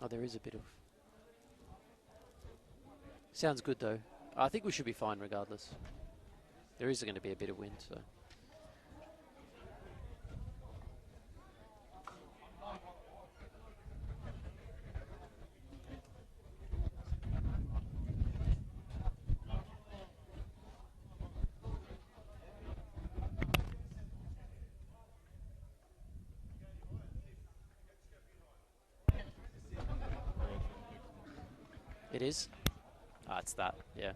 Oh, there is a bit of... Sounds good, though. I think we should be fine regardless. There is going to be a bit of wind, so... It is? Ah, it's that, yeah.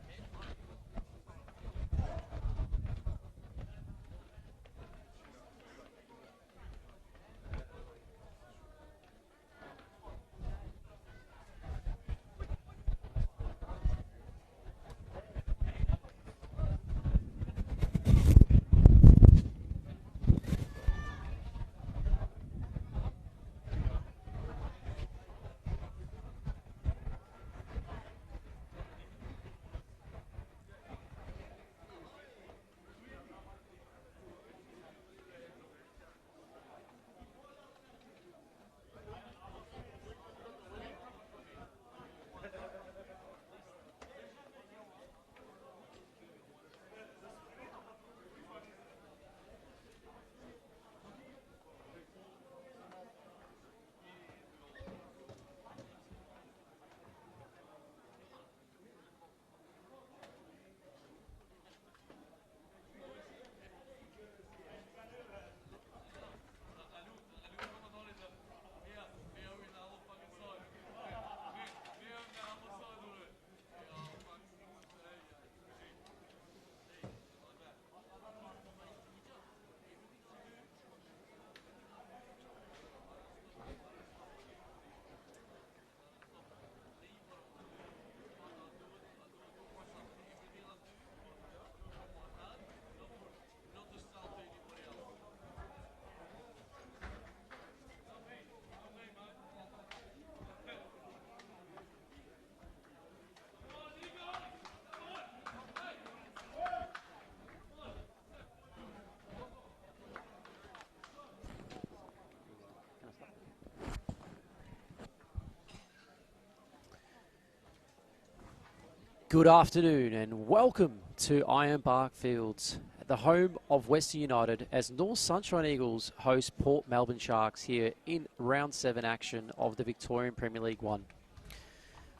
Good afternoon and welcome to Iron Bark Fields, the home of Western United, as North Sunshine Eagles host Port Melbourne Sharks here in round 7 action of the Victorian Premier League 1.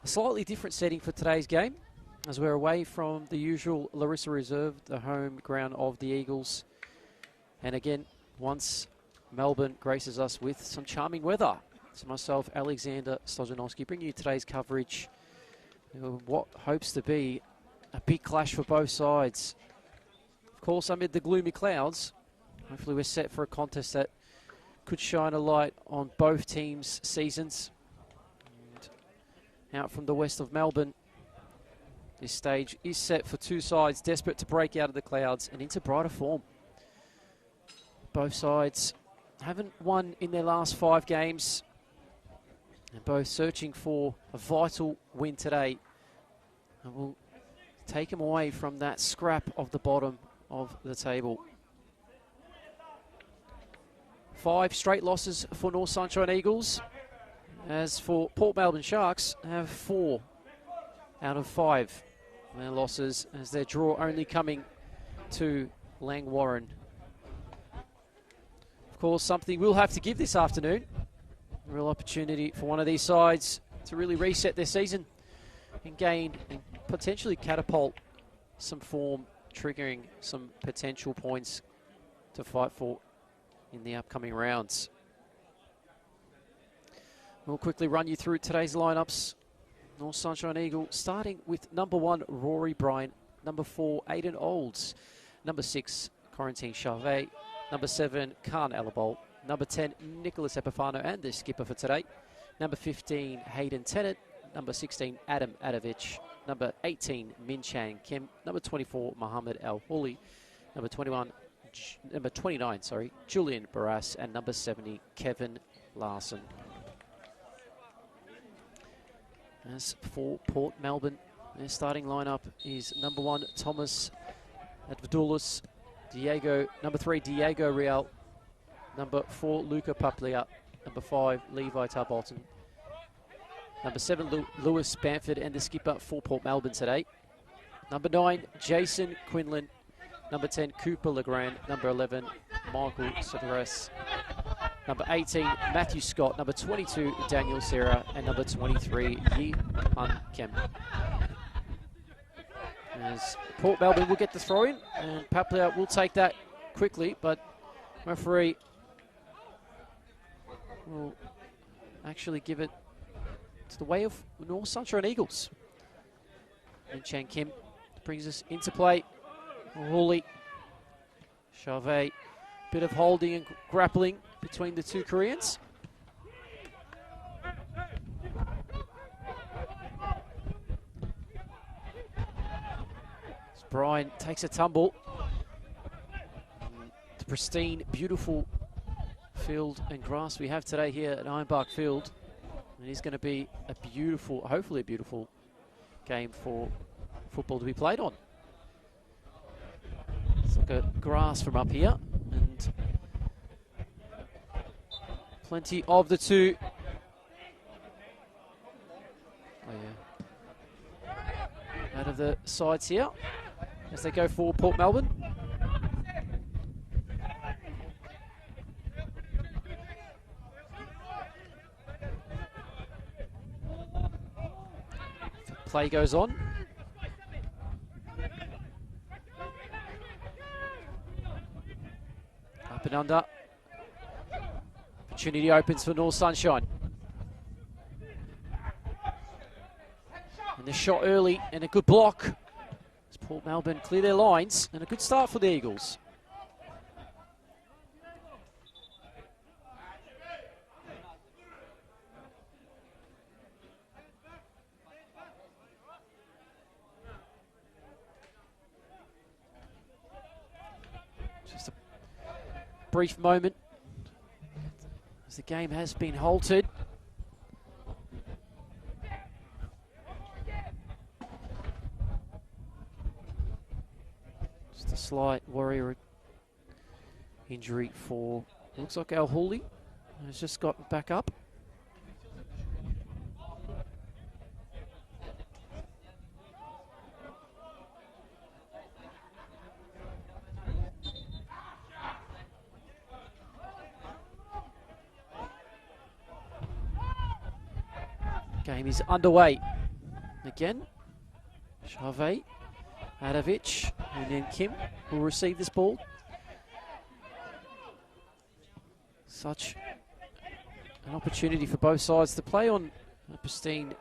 A slightly different setting for today's game, as we're away from the usual Larissa Reserve, the home ground of the Eagles. And again, once Melbourne graces us with some charming weather. So myself, Alexander Stojanowski, bring you today's coverage. What hopes to be a big clash for both sides. Of course, amid the gloomy clouds, hopefully we're set for a contest that could shine a light on both teams' seasons. And out from the west of Melbourne, this stage is set for two sides desperate to break out of the clouds and into brighter form. Both sides haven't won in their last 5 games, and both searching for a vital win today. And will take them away from that scrap of the bottom of the table. 5 straight losses for North Sunshine Eagles. As for Port Melbourne Sharks, have 4 out of 5 their losses, as their draw only coming to Langwarrin. Of course, something we'll have to give this afternoon. A real opportunity for one of these sides to really reset their season and gain and potentially catapult some form, triggering some potential points to fight for in the upcoming rounds. We'll quickly run you through today's lineups. North Sunshine Eagle starting with number 1, Rory Bryan, number 4, Aidan Olds, number 6, Corentin Charvet, number 7, Khan Elabol, number 10, Nicholas Epifano, and the skipper for today. Number 15, Hayden Tennant. Number 16, Adam Adovich. Number 18, Min Chan Kim. Number 24, Mohammed Al Houli. Number 29, Julian Barras. And number 70, Kevin Larson. As for Port Melbourne, their starting lineup is number 1, Thomas Advadulis. Number 3, Diego Real. Number 4, Luca Paplia. Number 5, Levi Tarbolton. Number 7, Lewis Bamford, and the skipper for Port Melbourne today. Number 9, Jason Quinlan. Number 10, Cooper Legrand. Number 11, Michael Severas. Number 18, Matthew Scott. Number 22, Daniel Serra. And number 23, Yi Hun Kem. As Port Melbourne will get the throw in, and Paplia will take that quickly, but referee will actually give it to the way of North Sunshine Eagles. And Chan Kim brings us into play. Hawley, Charvet, bit of holding and grappling between the two Koreans. Brian takes a tumble. The pristine, beautiful field and grass we have today here at Ironbark Field. It is going to be a beautiful, hopefully a beautiful game for football to be played on. It's like a grass from up here, and plenty of the two. Oh yeah. Out of the sides here as they go for Port Melbourne. Play goes on. Up and under. Opportunity opens for North Sunshine. And the shot early and a good block. As Port Melbourne clear their lines, and a good start for the Eagles. Just a brief moment as the game has been halted. Just a slight Warrior injury for, looks like Al Hawley has just got back up. Game is underway. Again, Charvet, Adovic, and then Kim will receive this ball. Such an opportunity for both sides to play on a pristine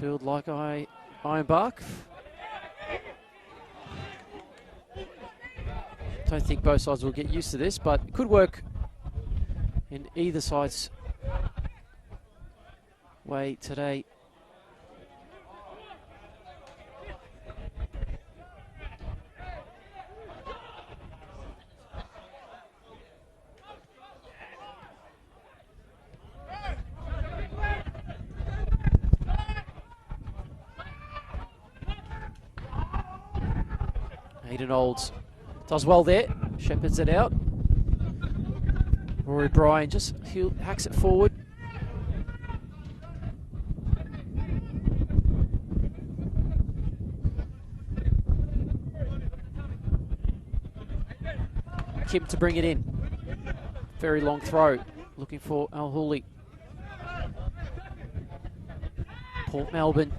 field like Ironbark. Don't think both sides will get used to this, but it could work in either side's way today. Hayden Olds does well there, shepherds it out. Rory Bryan just hacks it forward. Kim to bring it in. Very long throw, looking for Al Hawley. Port Melbourne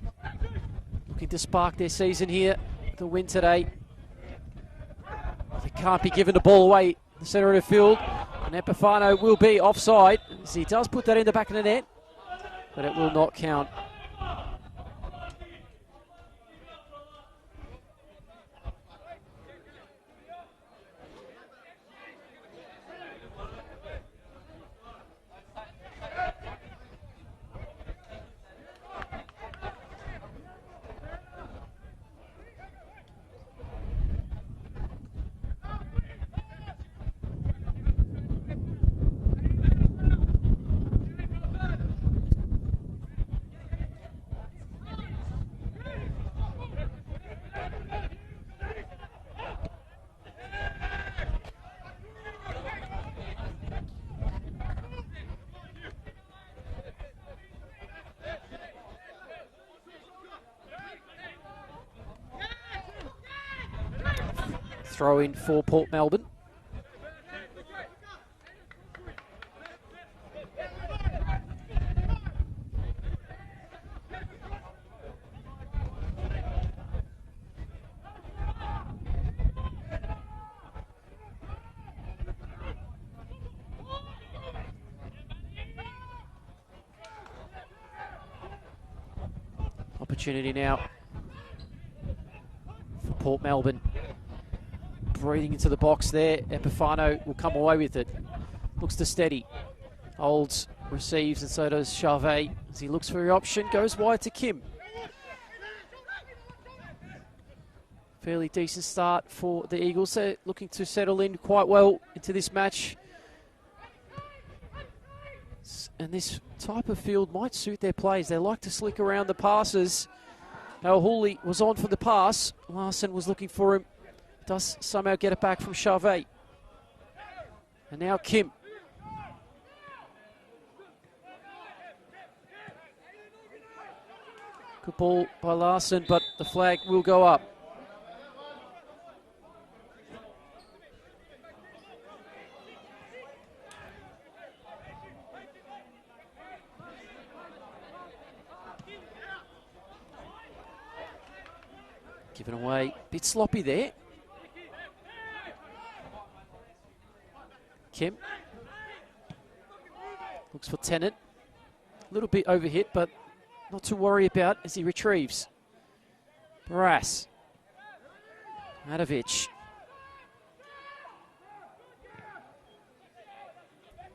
looking to spark their season here. The win today. They can't be giving the ball away in the centre of the field. And Epifano will be offside. As he does put that in the back of the net, but it will not count. throw in for Port Melbourne. Opportunity now for Port Melbourne. Breathing into the box there. Epifano will come away with it. Looks to steady. Olds receives, and so does Charvet as he looks for the option. Goes wide to Kim. Fairly decent start for the Eagles. They're looking to settle in quite well into this match. And this type of field might suit their plays. They like to slick around the passes. Now Hooley was on for the pass. Larson was looking for him. Does somehow get it back from Charvet. And now Kim. Good ball by Larson, but the flag will go up. Given away, bit sloppy there. Kim looks for Tennant. A little bit overhit, but not to worry about as he retrieves. Barras. Madovic.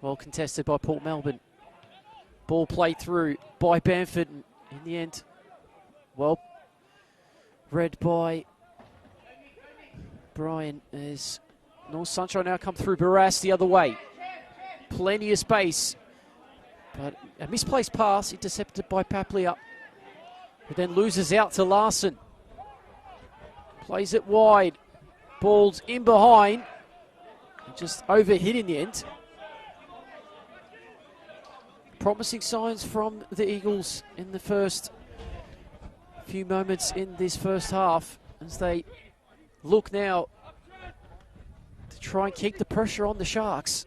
Well contested by Port Melbourne. Ball played through by Bamford. In the end, well read by Brian as North Sunshine now come through. Barras the other way. Plenty of space. But a misplaced pass intercepted by Paplia, who then loses out to Larson. Plays it wide. Ball's in behind. Just overhit in the end. Promising signs from the Eagles in the first few moments in this first half as they look now to try and keep the pressure on the Sharks.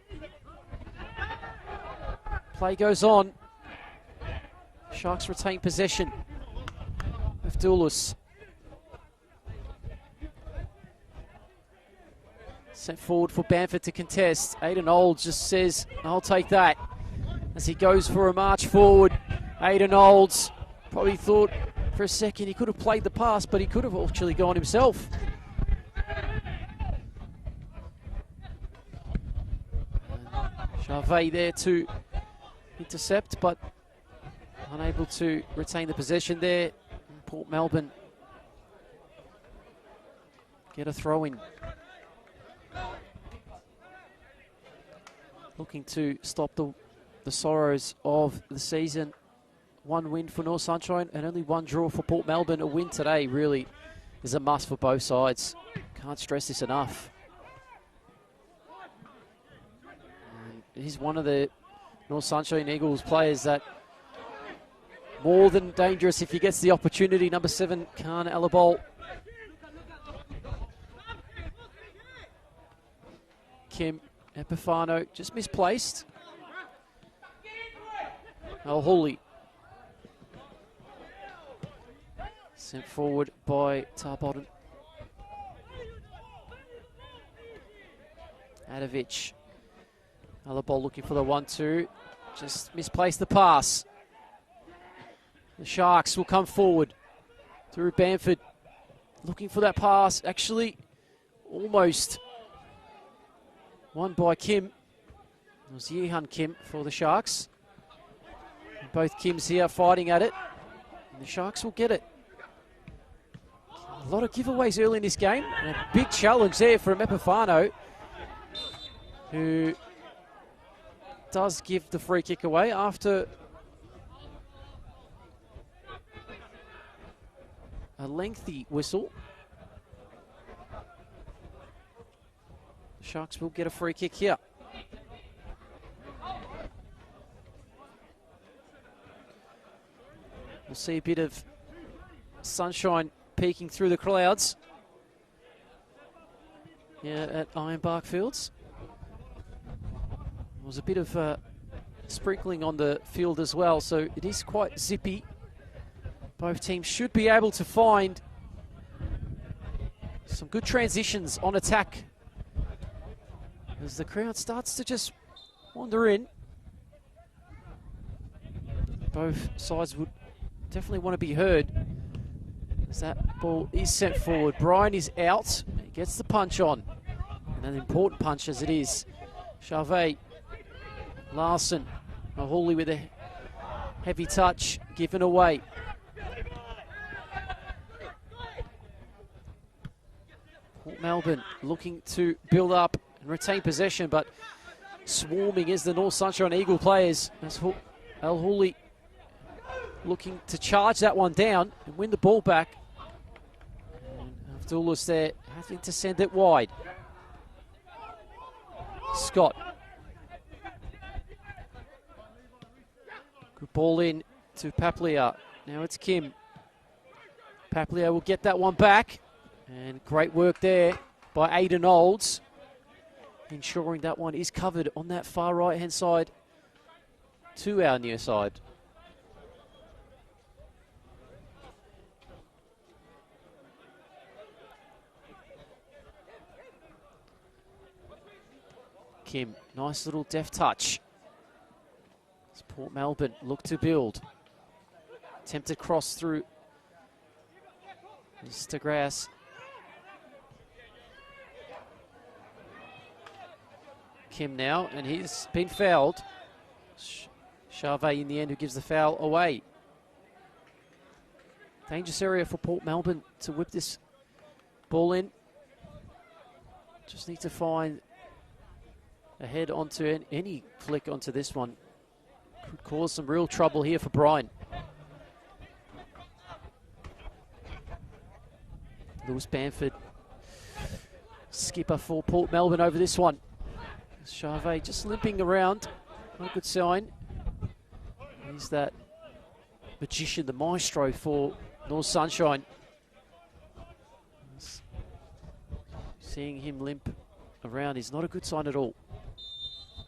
Play goes on. Sharks retain possession of Doulis. Sent forward for Bamford to contest. Aidan Olds just says, I'll take that. As he goes for a march forward. Aidan Olds probably thought for a second he could have played the pass, but he could have actually gone himself. Charvet there to intercept, but unable to retain the possession there. Port Melbourne get a throw in. Looking to stop the sorrows of the season. One win for North Sunshine and only one draw for Port Melbourne. A win today really is a must for both sides. Can't stress this enough. And he's one of the North Sunshine Eagles players that more than dangerous if he gets the opportunity. Number 7, Khan Alabol. Kim Epifano just misplaced. Hooley. Sent forward by Tarbotton. Adovic. Alabol looking for the 1-2. Just misplaced the pass. The Sharks will come forward through Bamford. Looking for that pass. Actually, almost won by Kim. It was Yehan Kim for the Sharks. And both Kims here fighting at it. And the Sharks will get it. A lot of giveaways early in this game. And a big challenge there from Epifano, who does give the free kick away after a lengthy whistle. The Sharks will get a free kick here. We'll see a bit of sunshine peeking through the clouds. here at Ironbark Fields. There was a bit of sprinkling on the field as well, so it is quite zippy. Both teams should be able to find some good transitions on attack as the crowd starts to just wander in. Both sides would definitely want to be heard as that ball is sent forward. Brian is out. He gets the punch on, and an important punch as it is. Charvet, Larson, Mahuli with a heavy touch given away. Port Melbourne looking to build up and retain possession, but swarming is the North Sunshine Eagle players. As Al Hooley looking to charge that one down and win the ball back. And Abdullah's there, having to send it wide. Scott. Good ball in to Paplia. Now it's Kim. Paplia will get that one back. And great work there by Aidan Olds, ensuring that one is covered on that far right-hand side to our near side. Kim, nice little deft touch. As Port Melbourne look to build. Attempted cross through Stegras. Kim now, and he's been fouled. Charvet in the end who gives the foul away. Dangerous area for Port Melbourne to whip this ball in. Just need to find a head onto any flick onto this one. Could cause some real trouble here for Brian. Lewis Bamford, skipper for Port Melbourne over this one. Charvet just limping around, not a good sign. He's that magician, the maestro for North Sunshine. Seeing him limp around is not a good sign at all.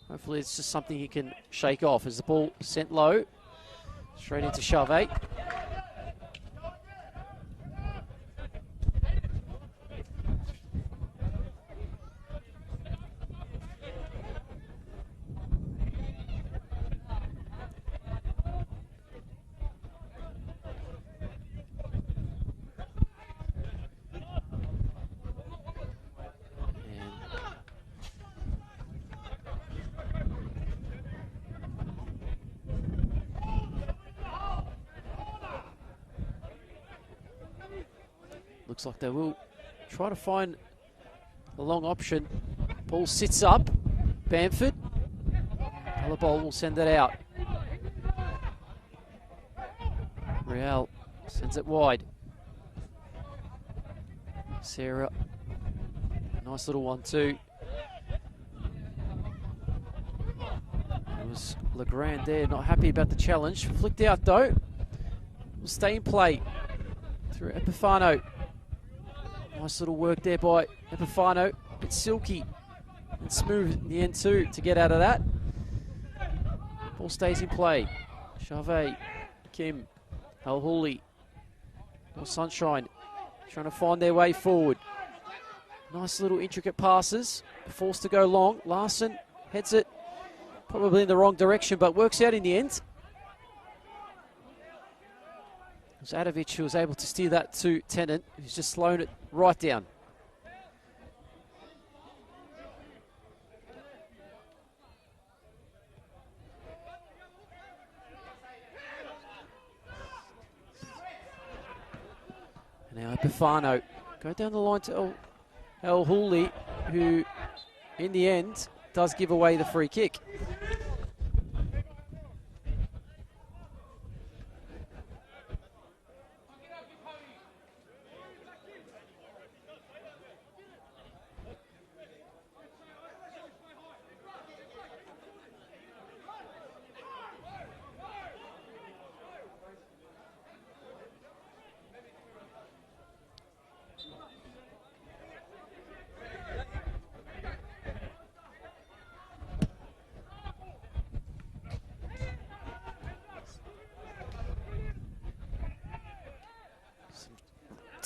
Hopefully it's just something he can shake off as the ball sent low, straight into Charvet. Looks like they will try to find a long option. Ball sits up. Bamford. Ball will send that out. Real sends it wide. Sarah. Nice little one too. It was Legrand there, not happy about the challenge. Flicked out though. Will stay in play through Epifano. Nice little work there by Epifano. Bit silky and smooth in the end too to get out of that. Ball stays in play. Charvet, Kim, Al Hooley, North Sunshine trying to find their way forward. Nice little intricate passes. Forced to go long. Larson heads it probably in the wrong direction, but works out in the end. Zadovic, who was able to steer that to Tennant, who's just slowed it right down. And now Epifano. Go down the line to El Hooley, who in the end does give away the free kick.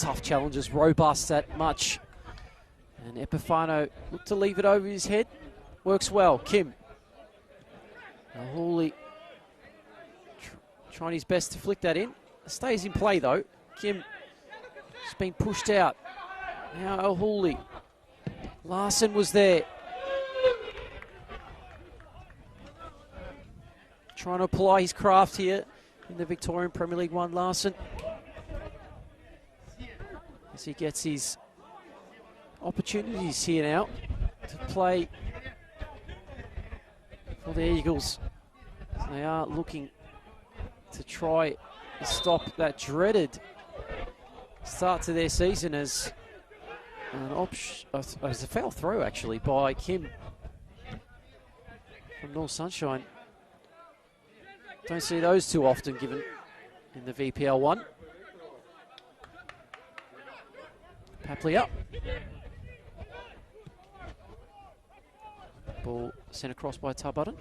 tough challenges, robust that much. And Epifano looked to leave it over his head. Works well. Kim. Now Hawley trying his best to flick that in. Stays in play though. Kim has been pushed out. Now O'Hooley. Larson was there. Trying to apply his craft here in the Victorian Premier League 1, Larson. As he gets his opportunities here now to play for the Eagles. They are looking to try to stop that dreaded start to their season as as a foul throw actually by Kim from North Sunshine. Don't see those too often given in the VPL 1. Papley up. Ball sent across by Tarbutton.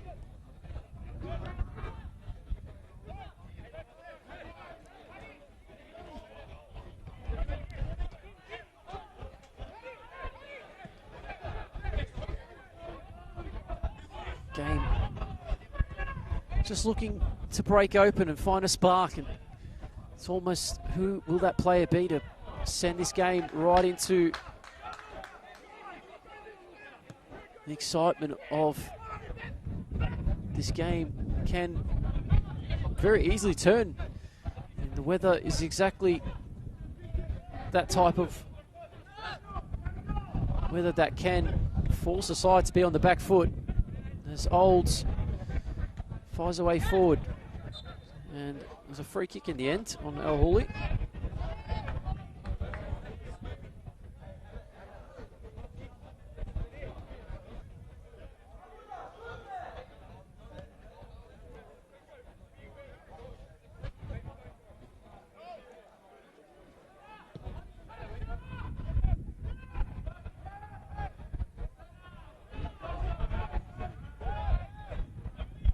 Game just looking to break open and find a spark, and it's almost who will that player be to send this game right into the excitement of this game can very easily turn, and the weather is exactly that type of weather that can force a side to be on the back foot. As Olds fires away forward, and there's a free kick in the end on O'Hooley.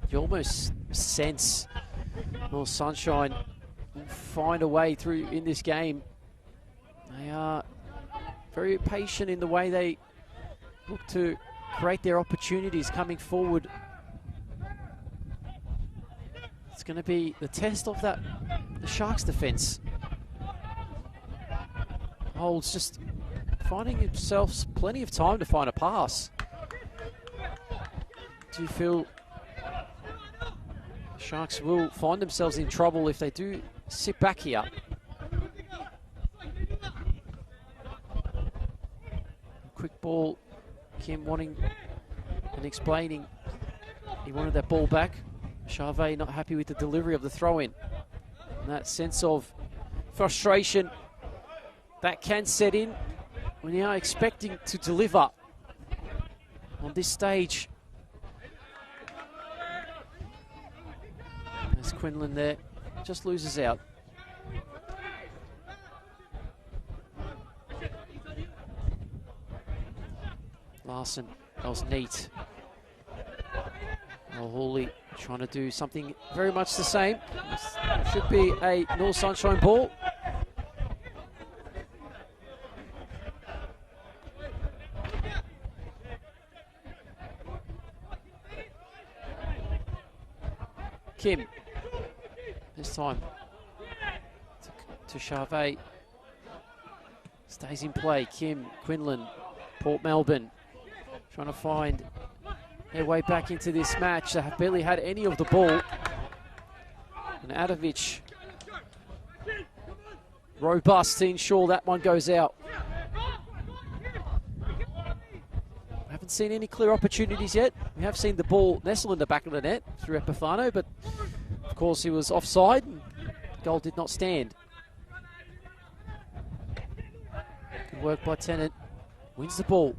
You almost sense North Sunshine will find a way through in this game. They are very patient in the way they look to create their opportunities coming forward. It's going to be the test of the Sharks' defence. Holds just finding himself plenty of time to find a pass. Do you feel Sharks will find themselves in trouble if they do sit back here? Quick ball, Kim wanting and explaining he wanted that ball back. Charvet not happy with the delivery of the throw-in. And that sense of frustration that can set in when you are expecting to deliver on this stage. As Quinlan there just loses out. Larson, that was neat. O'Hooley trying to do something very much the same. This should be a North Sunshine ball. Kim, this time to Charvet, stays in play. Kim, Quinlan, Port Melbourne, trying to find their way back into this match. They have barely had any of the ball. And Adovic, robust to ensure that one goes out. Haven't seen any clear opportunities yet. We have seen the ball nestle in the back of the net through Epifano, but of course he was offside and the goal did not stand. Good work by Tennant. Wins the ball.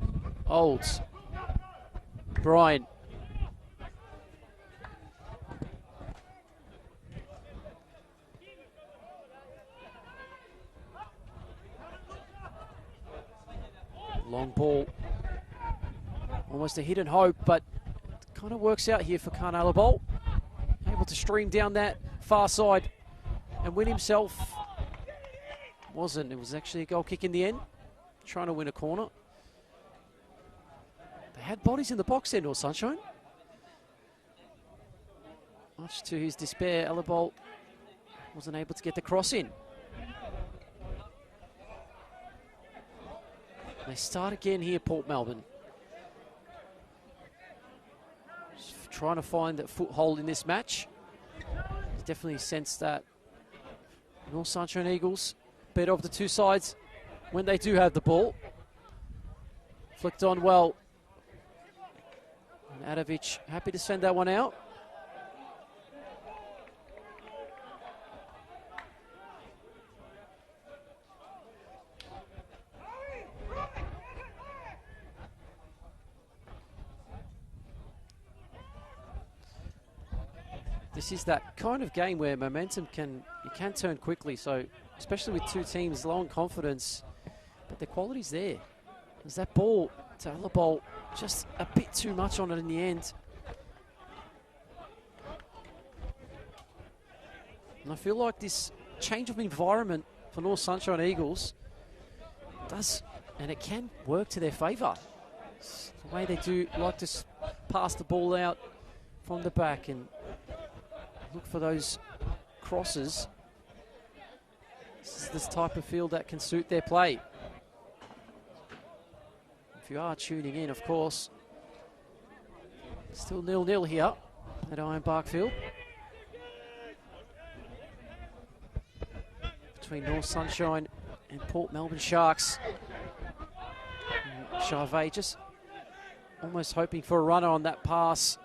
Olds. Brian. Long ball. Almost a hidden hope, but it kind of works out here for Carnalabol. Able to stream down that far side and win himself wasn't. It was actually a goal kick in the end, trying to win a corner. They had bodies in the box there, North Sunshine. Much to his despair, Alabol wasn't able to get the cross in. They start again here, Port Melbourne. Just trying to find that foothold in this match. Definitely sense that North Sunshine Eagles better of the two sides when they do have the ball. Flicked on well. And Adovic happy to send that one out. This is that kind of game where momentum can turn quickly, so especially with two teams low in confidence, but the quality's there. There's that ball to Alabol, just a bit too much on it in the end. And I feel like this change of environment for North Sunshine Eagles does, and it can work to their favour. It's the way they do like to pass the ball out from the back and look for those crosses. This is this type of field that can suit their play. If you are tuning in, of course, still 0-0 here at Ironbark Field between North Sunshine and Port Melbourne Sharks. Charvet just almost hoping for a runner on that pass.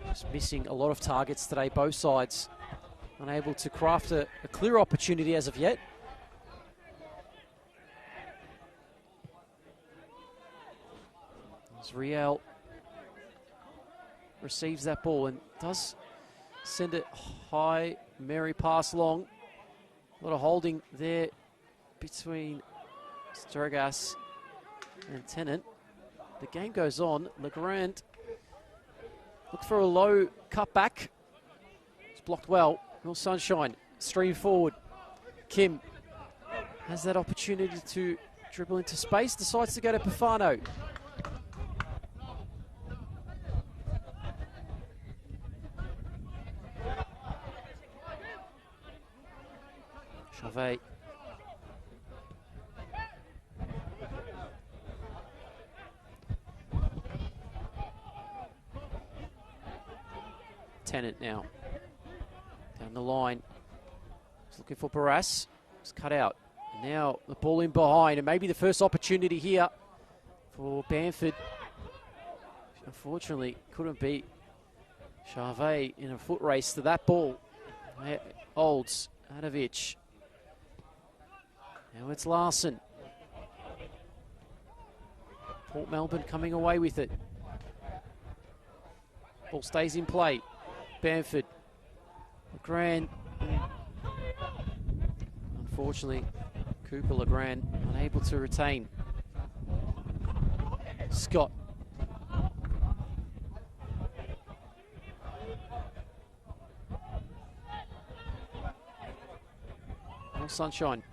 Just missing a lot of targets today, both sides. Unable to craft a clear opportunity as of yet. As Riel receives that ball and does send it high, merry pass long. A lot of holding there between Sturgas and Tennant. The game goes on. Legrand look for a low cut back. It's blocked well. North Sunshine stream forward. Kim has that opportunity to dribble into space. Decides to go to Pafano. Charvet. Tennant now. Down the line. He's looking for Barras. It's cut out. And now the ball in behind. And maybe the first opportunity here for Bamford. Unfortunately, couldn't beat Charvet in a foot race to that ball. Olds. Adovic. Now it's Larson. Port Melbourne coming away with it. Ball stays in play. Bamford. Legrand. Unfortunately, Cooper Legrand unable to retain. Scott. North Sunshine.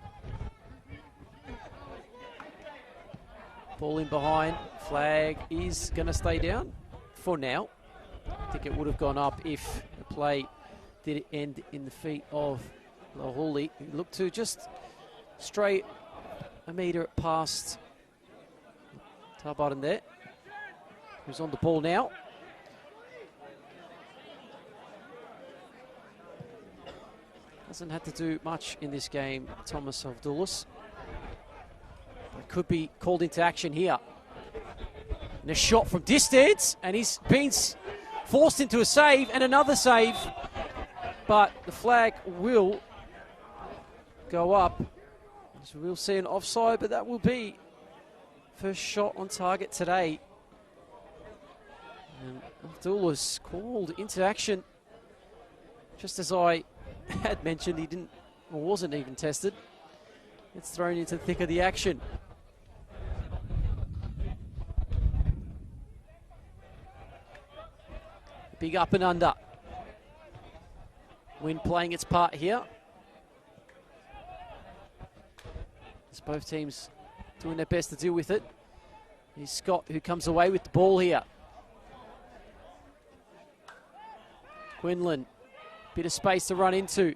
Ball in behind. Flag is going to stay down for now. I think it would have gone up if the play did end in the feet of Lahuli. He looked to just stray a metre past Tarbottom there, who's on the ball now. Hasn't had to do much in this game, Thomas Avdulis. But could be called into action here. And a shot from distance, and he's been forced into a save, and another save. But the flag will go up. So we'll see an offside, but that will be first shot on target today. And Abdullah's called into action. Just as I had mentioned, he didn't, or wasn't even tested. It's thrown into the thick of the action. Big up and under. Wind playing its part here. As both teams doing their best to deal with it. Here's Scott, who comes away with the ball here. Quinlan, bit of space to run into.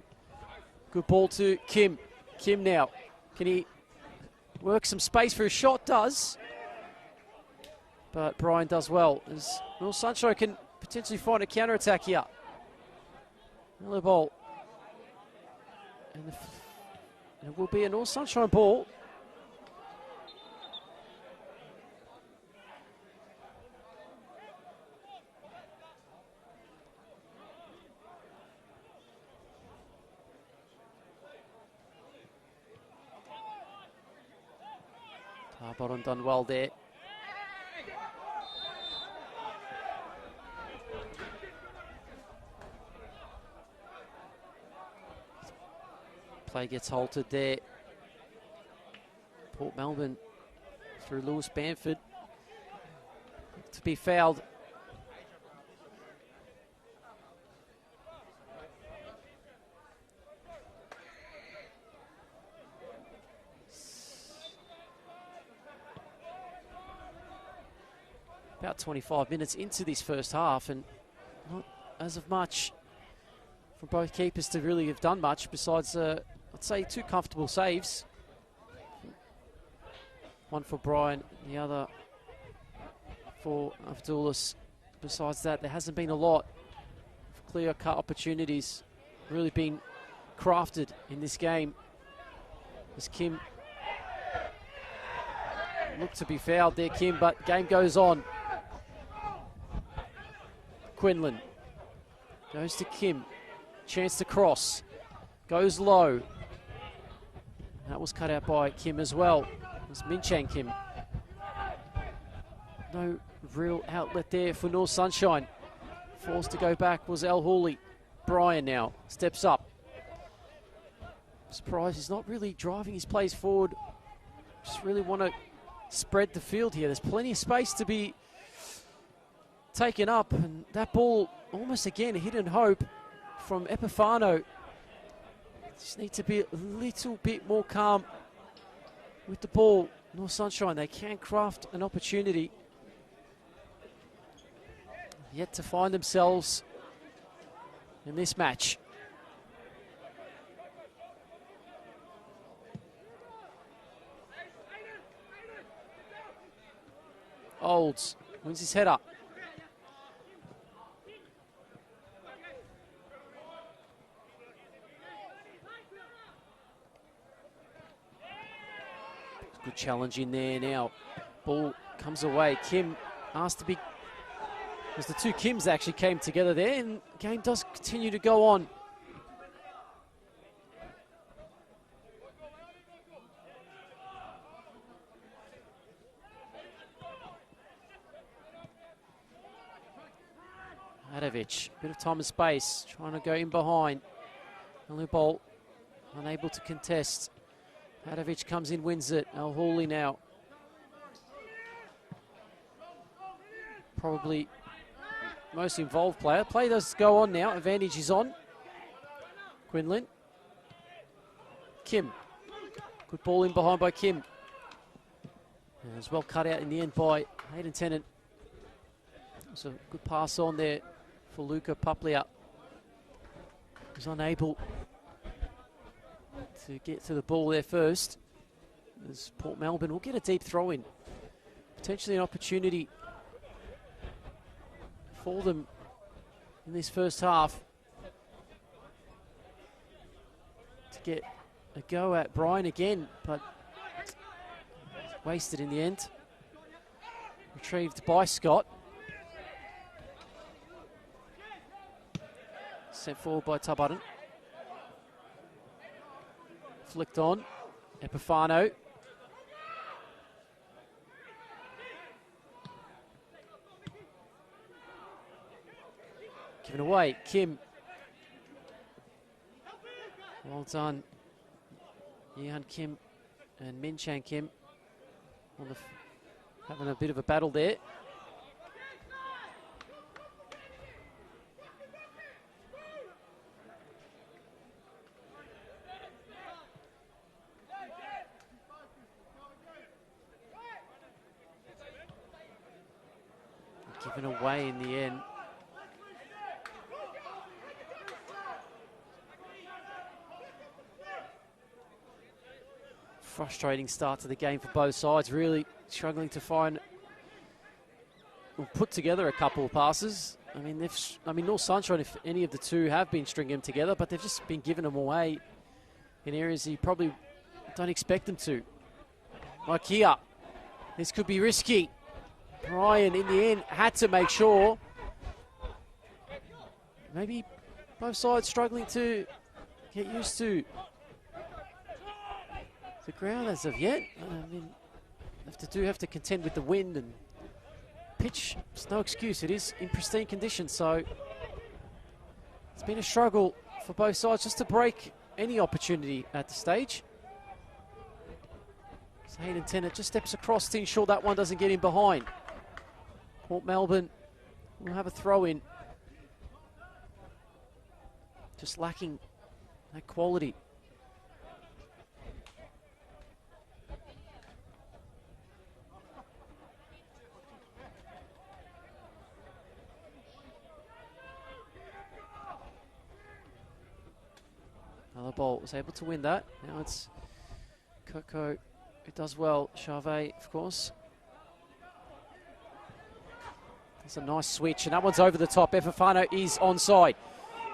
Good ball to Kim. Kim now, can he work some space for a shot? Does. But Brian does well, as North Sunshine can potentially find a counter-attack here. Another ball. And it will be a North Sunshine ball. Tarbottom done well there. Play gets halted there. Port Melbourne through Lewis Bamford to be fouled. About 25 minutes into this first half, and not as of much for both keepers to really have done much besides, I'd say, 2 comfortable saves. One for Brian, the other for Avdulis. Besides that, there hasn't been a lot of clear-cut opportunities really been crafted in this game. As Kim looked to be fouled there, Kim, but game goes on. Quinlan goes to Kim. Chance to cross. Goes low. That was cut out by Kim as well. It was Minchang Kim. No real outlet there for North Sunshine. Forced to go back was Al Hawley. Brian now steps up. Surprised he's not really driving his plays forward. Just really want to spread the field here. There's plenty of space to be taken up, and that ball almost again a hidden hope from Epifano. Just need to be a little bit more calm with the ball. North Sunshine, they can craft an opportunity. Yet to find themselves in this match. Olds wins his head up. Good challenge in there now. Ball comes away. Kim asked to be... As the two Kims actually came together there, and the game does continue to go on. Adovic, bit of time and space, trying to go in behind. Bolt unable to contest. Adovic comes in, wins it. Al Hawley now. Probably most involved player. Play does go on now. Advantage is on. Quinlan. Kim. Good ball in behind by Kim. And it was well cut out in the end by Hayden Tennant. It was a good pass on there for Luca Paplia. Was unable to get to the ball there first. As Port Melbourne will get a deep throw in. Potentially an opportunity for them in this first half to get a go at Brian again, but wasted in the end. Retrieved by Scott. Sent forward by Tarbottom. Flicked on. Epifano. Given away. Kim. Well done. Yehan Kim and Min Chang Kim on the having a bit of a battle there. given away in the end. Frustrating start to the game for both sides, really struggling to find or put together a couple of passes. I mean, North Sunshine, if any of the two have been stringing them together, but they've just been giving them away in areas you probably don't expect them to. Like here, this could be risky. Brian, in the end, had to make sure. Maybe both sides struggling to get used to the ground as of yet. I mean, have to contend with the wind and pitch. It's no excuse. It is in pristine condition, so it's been a struggle for both sides just to break any opportunity at the stage. So Hayden Tennant just steps across to ensure that one doesn't get in behind. Port Melbourne will have a throw in. Just lacking that quality. Another ball was able to win that. Now it's Coco who does well. Charvet, of course. It's a nice switch, and that one's over the top. Epifano is onside.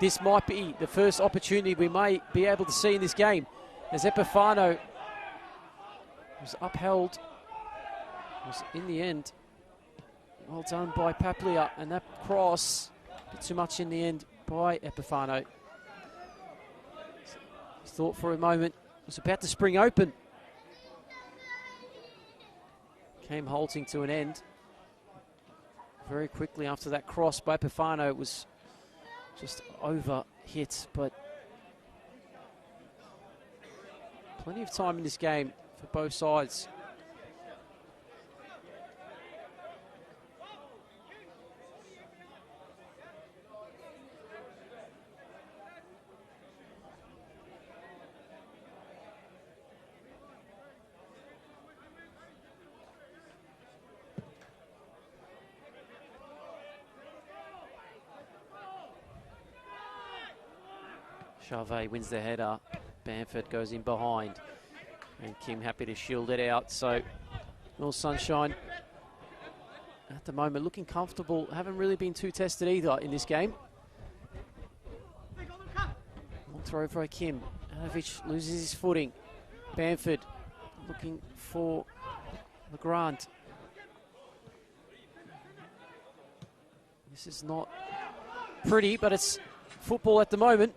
This might be the first opportunity we may be able to see in this game, as Epifano was upheld. Was in the end well done by Paplia, and that cross a bit too much in the end by Epifano. Thought for a moment was about to spring open. Came halting to an end very quickly after that cross by Epifano. It was just over hit, but plenty of time in this game for both sides. Charvet wins the header. Bamford goes in behind. And Kim happy to shield it out. So North Sunshine at the moment looking comfortable. Haven't really been too tested either in this game. Long throw for Kim. Anovic loses his footing. Bamford looking for Legrand. This is not pretty, but it's football at the moment.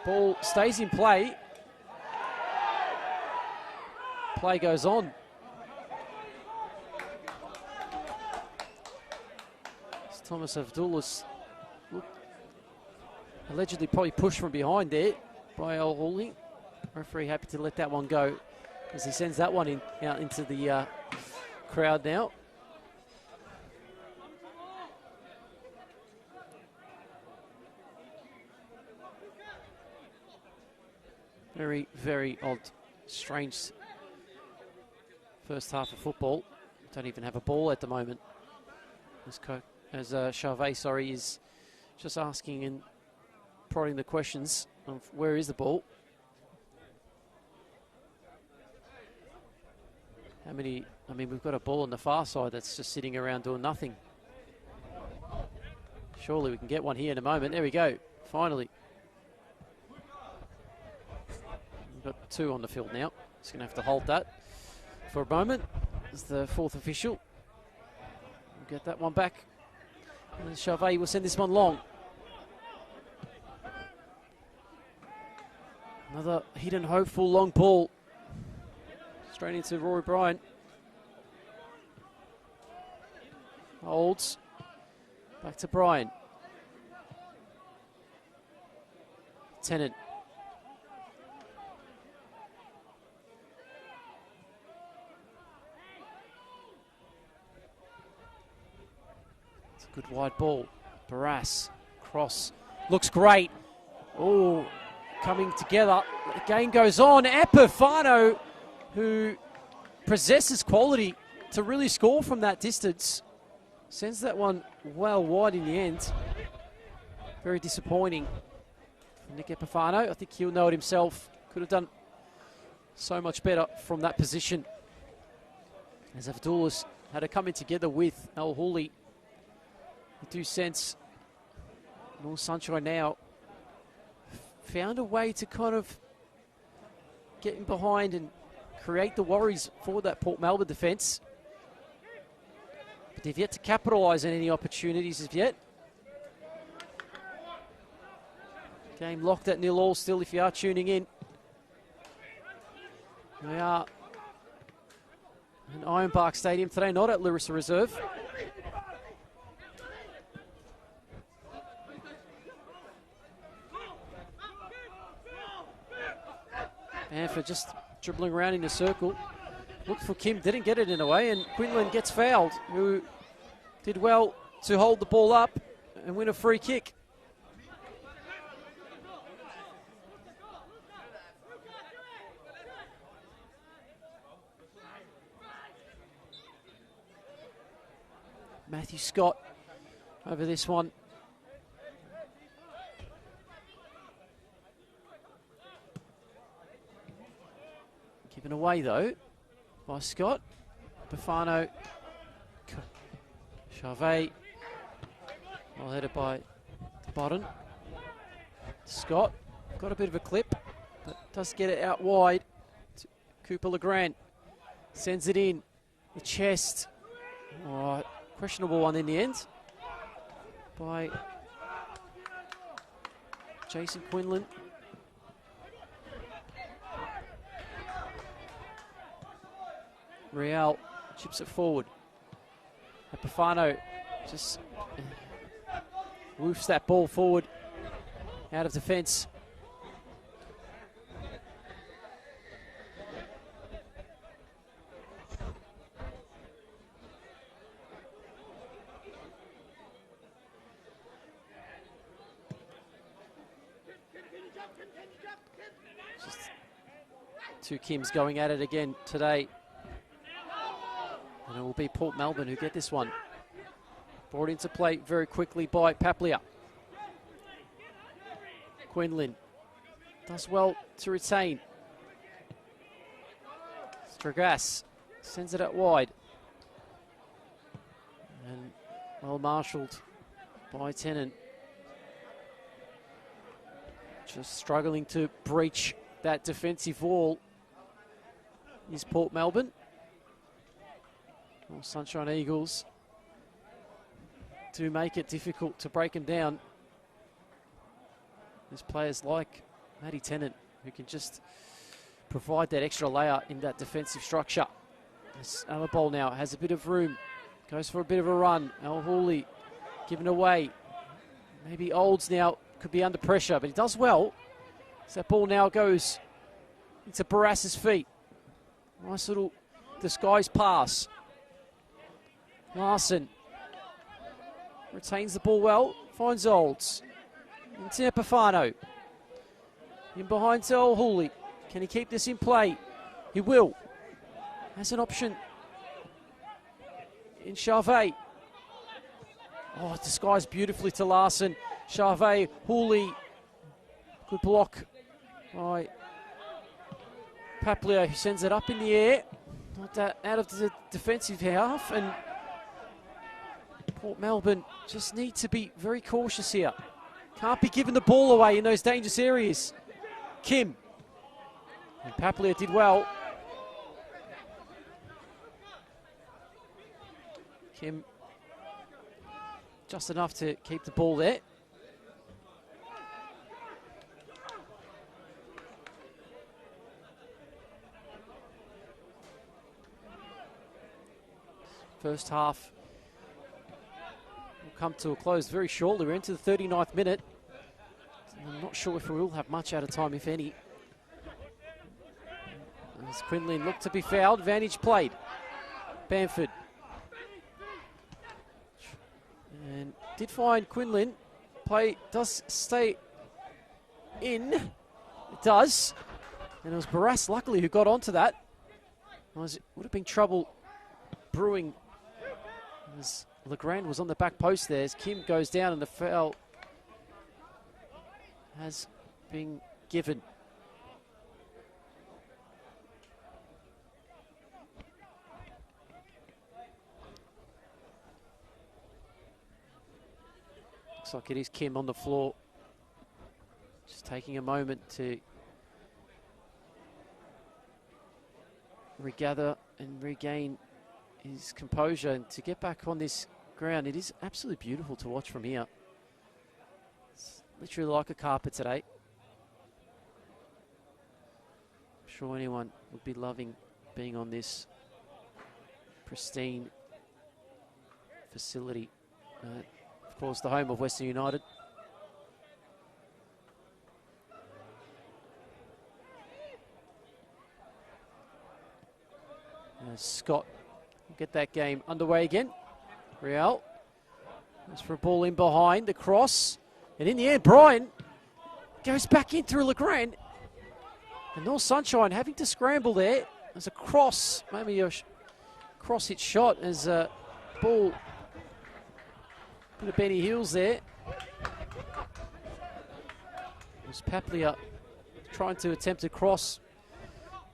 Ball stays in play. Play goes on. It's Thomas Abdullah's allegedly probably pushed from behind there by Al Hawley. Referee happy to let that one go as he sends that one out into the crowd now. Very, very odd, strange first half of football. Don't even have a ball at the moment. As Charvet, is just asking and prodding the questions of where is the ball. How many? I mean, we've got a ball on the far side that's just sitting around doing nothing. Surely we can get one here in a moment. There we go. Finally. Got two on the field now. Just going to have to hold that for a moment as the fourth official. We'll get that one back. And Charvet will send this one long. Another hidden hopeful long ball. Straight into Rory Bryant. Holds. Back to Bryant. Tennant. Good wide ball. Barras. Cross. Looks great. Oh, coming together. The game goes on. Epifano, who possesses quality to really score from that distance. Sends that one well wide in the end. Very disappointing for Nick Epifano. I think he'll know it himself. Could have done so much better from that position. As Avdulas had to come in together with Al Hooley. I do sense North Sunshine now found a way to kind of get in behind and create the worries for that Port Melbourne defence. But they've yet to capitalise on any opportunities as yet. Game locked at 0-0 still if you are tuning in. We are at Ironbark Stadium today, not at Larissa Reserve. Bamford just dribbling around in a circle. Looked for Kim, didn't get it in a way, and Quinlan gets fouled, who did well to hold the ball up and win a free kick. Matthew Scott over this one. Given away though by Scott. Bufano. Charvet. Well headed by Bodden. Scott got a bit of a clip, but does get it out wide to Cooper Legrand. Sends it in. The chest. Oh, questionable one in the end by Jason Quinlan. Real chips it forward. Epifano just woofs that ball forward out of defence. Just two Kims going at it again today. And it will be Port Melbourne who get this one. Brought into play very quickly by Paplia. Quinlan does well to retain. Stragas sends it out wide. And well marshalled by Tennant. Just struggling to breach that defensive wall is Port Melbourne. Well, Sunshine Eagles do make it difficult to break them down. There's players like Matty Tennant who can just provide that extra layer in that defensive structure. This Alabol now has a bit of room, goes for a bit of a run. Al Hooley given away. Maybe Olds now could be under pressure, but he does well. So that ball now goes into Baras's feet. Nice little disguised pass. Larson retains the ball well, finds Olds. Into Epifano. In behind Al Hooley. Can he keep this in play? He will. Has an option in Charvet. Oh, disguised beautifully to Larson. Charvet, Hooley. Good block by Paplia, who sends it up in the air. Not that out of the defensive half, and Port Melbourne just need to be very cautious here. Can't be giving the ball away in those dangerous areas. Kim. And Paplia did well. Kim just enough to keep the ball there. First half will come to a close very shortly. We're into the 39th minute. I'm not sure if we will have much out of time, if any. As Quinlan looked to be fouled, advantage played. Bamford. And did find Quinlan. Play does stay in. It does. And it was Barras, luckily, who got onto that. Otherwise, it would have been trouble brewing as Legrand was on the back post there as Kim goes down and the foul has been given. Looks like it is Kim on the floor. Just taking a moment to regather and regain his composure and to get back on this ground. It is absolutely beautiful to watch from here. It's literally like a carpet today. I'm sure anyone would be loving being on this pristine facility. Of course, the home of Western United. Scott will get that game underway again. Real. That's for a ball in behind, the cross. And in the end, Brian goes back into Legrand. And North Sunshine having to scramble there. There's a cross, maybe a cross-hit shot as a ball. Bit of Benny Hills there. It was Paplia trying to attempt a cross.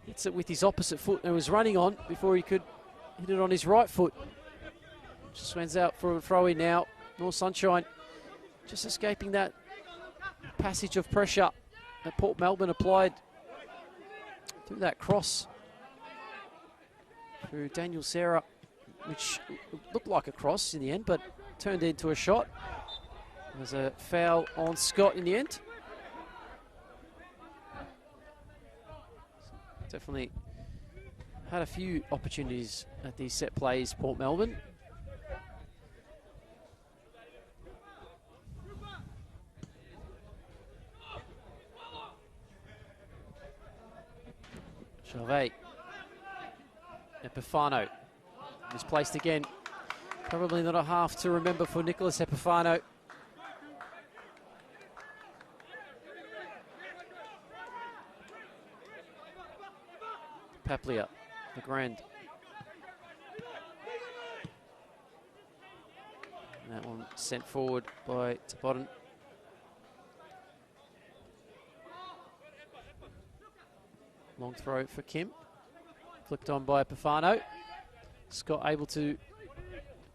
Hits it with his opposite foot and was running on before he could hit it on his right foot. Just went out for a throw in now. North Sunshine just escaping that passage of pressure that Port Melbourne applied through that cross through Daniel Serra, which looked like a cross in the end, but turned into a shot. There's a foul on Scott in the end. Definitely had a few opportunities at these set plays, Port Melbourne. Charvet. Epifano. Misplaced again. Probably not a half to remember for Nicholas Epifano. Paplia, Legrand. That one sent forward by Tobodden. Long throw for Kim. Flicked on by Epifano. Scott able to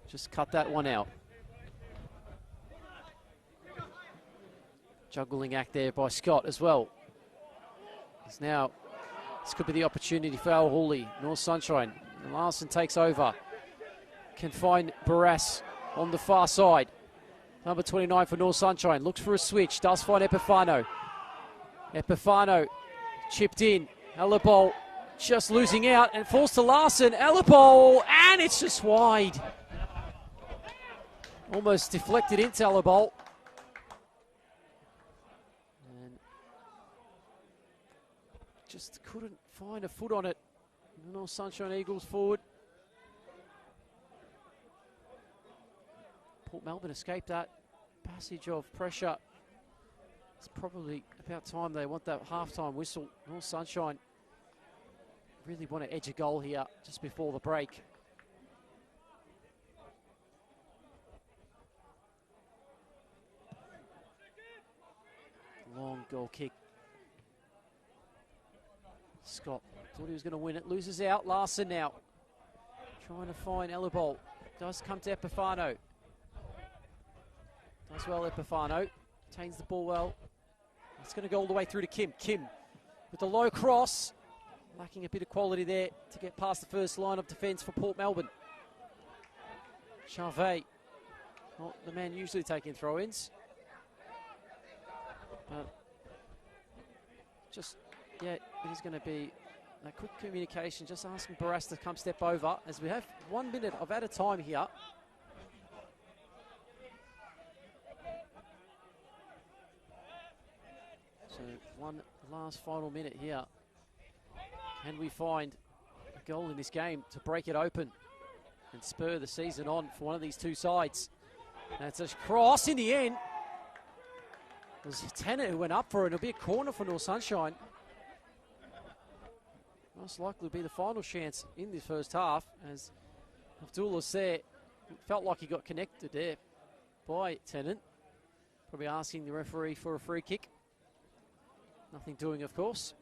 just cut that one out. Juggling act there by Scott as well. It's now, this could be the opportunity for Al Hawley. North Sunshine. And Larson takes over. Can find Barras on the far side. Number 29 for North Sunshine. Looks for a switch. Does find Epifano. Epifano chipped in. Alabol just losing out and falls to Larson. Alabol, and it's just wide. Almost deflected into Alabol. And just couldn't find a foot on it. North Sunshine Eagles forward. Port Melbourne escaped that passage of pressure. It's probably about time they want that halftime whistle. North Sunshine really want to edge a goal here just before the break. Long goal kick. Scott thought he was going to win it. Loses out. Larson now trying to find Alabol. Does come to Epifano. Does well Epifano. Retains the ball well. It's going to go all the way through to Kim. Kim with the low cross. Lacking a bit of quality there to get past the first line of defence for Port Melbourne. Charvet, not the man usually taking throw-ins. But just, yeah, it is going to be a quick communication. Just asking Barras to come step over as we have 1 minute of added time here. So one last final minute here. Can we find a goal in this game to break it open and spur the season on for one of these two sides? That's a cross in the end. It was Tanner who went up for it. It'll be a corner for North Sunshine. Most likely be the final chance in this first half as Abdullah's there. Felt like he got connected there by Tennant. Probably asking the referee for a free kick. Nothing doing, of course.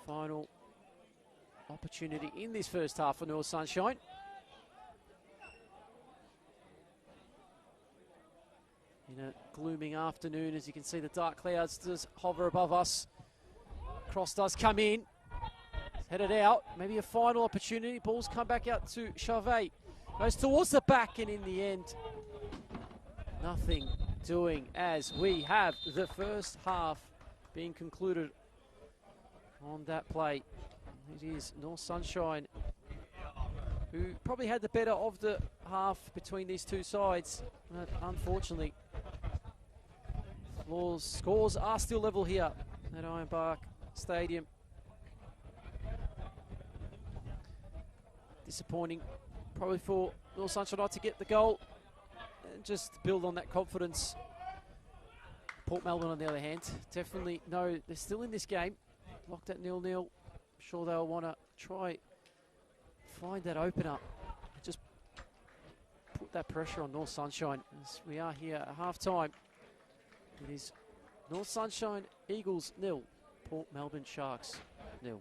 Final opportunity in this first half for North Sunshine. In a glooming afternoon, as you can see, the dark clouds just hover above us. Cross does come in. It's headed out. Maybe a final opportunity. Ball's come back out to Charvet. Goes towards the back, and in the end, nothing doing as we have the first half being concluded on that play. It is North Sunshine who probably had the better of the half between these two sides, but unfortunately, scores are still level here at Ironbark Stadium. Disappointing probably for North Sunshine not to get the goal and just build on that confidence. Port Melbourne, on the other hand, definitely know they're still in this game. Locked at 0-0. I'm sure they'll want to try find that opener and just put that pressure on North Sunshine as we are here at half-time. It is North Sunshine Eagles 0, Port Melbourne Sharks 0.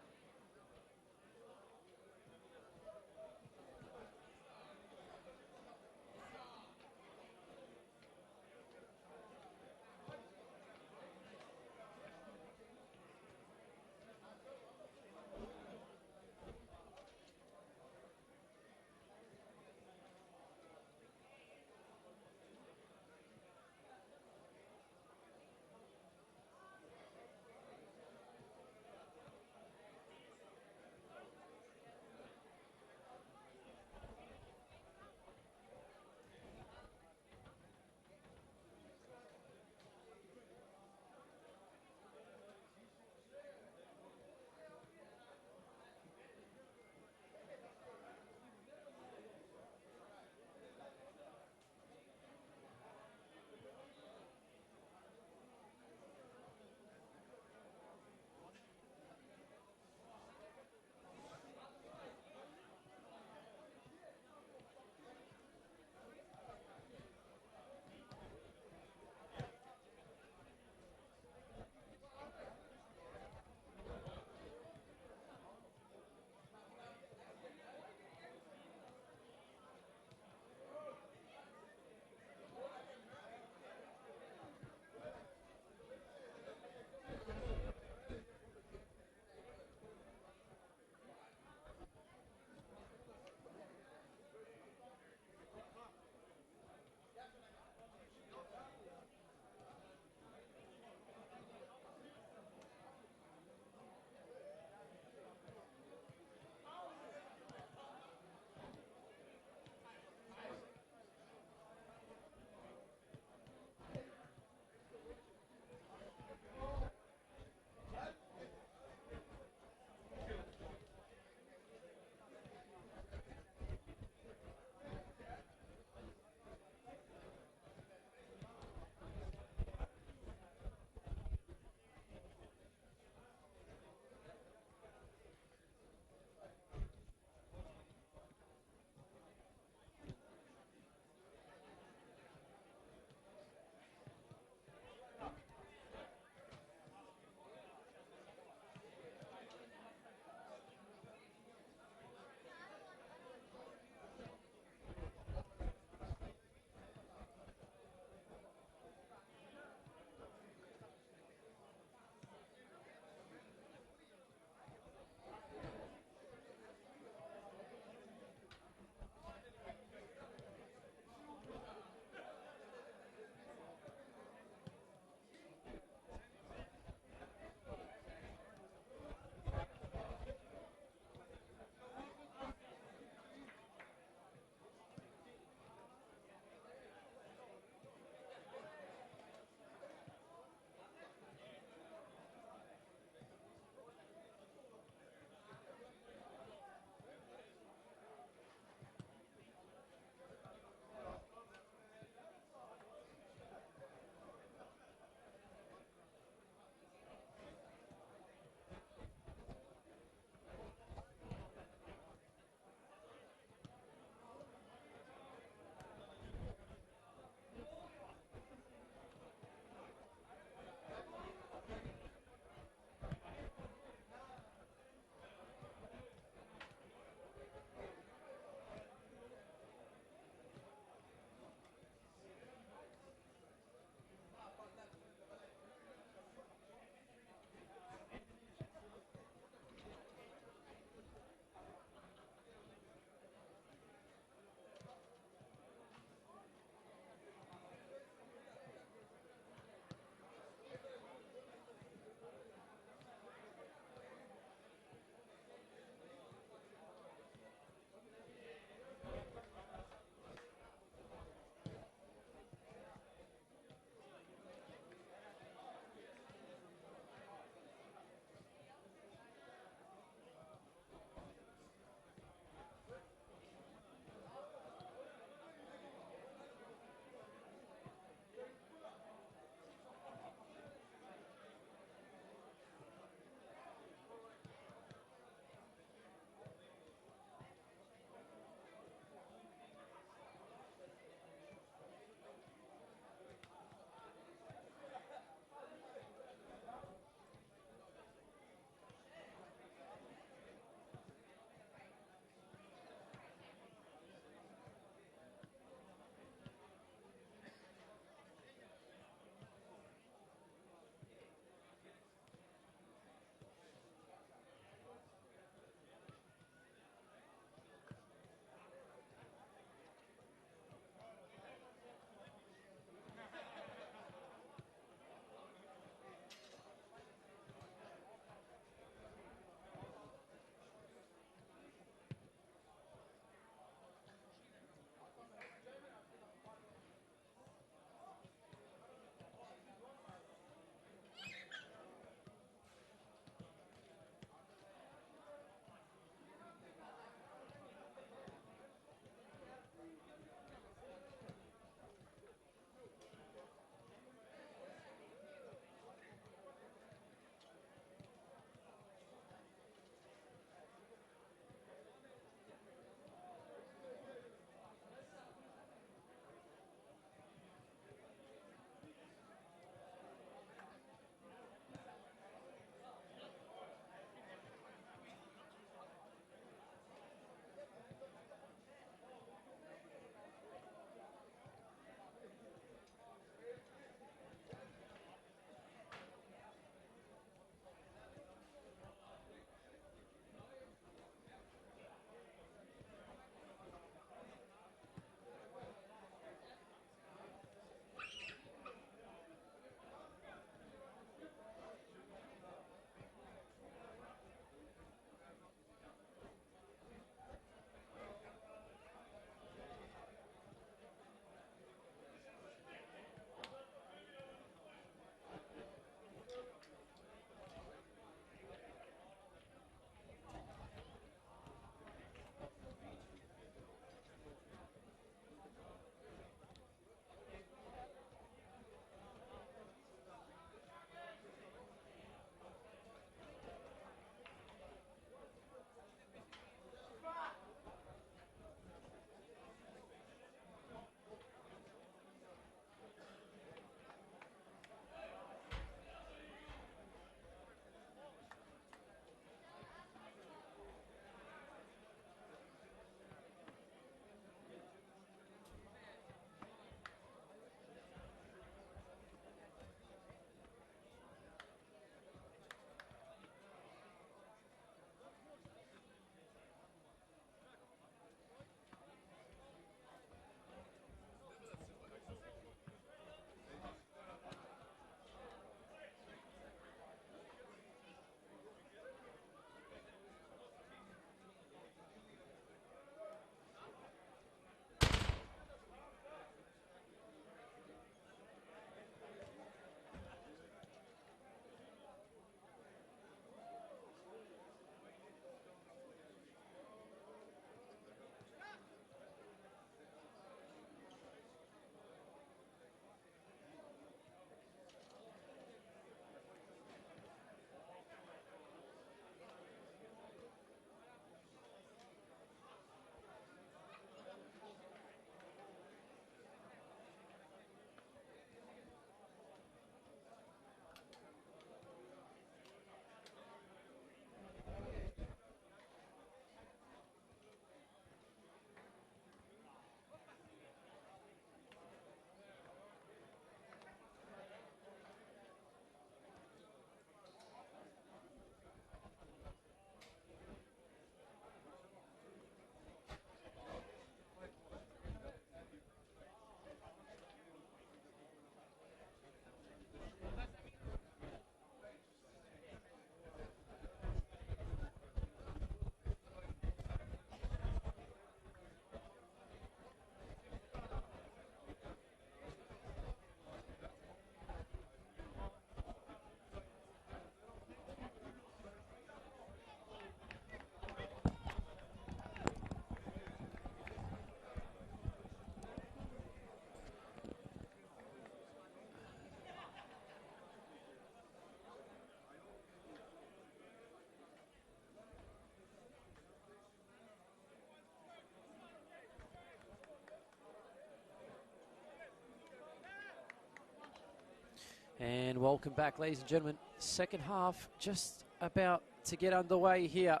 And welcome back, ladies and gentlemen. Second half just about to get underway here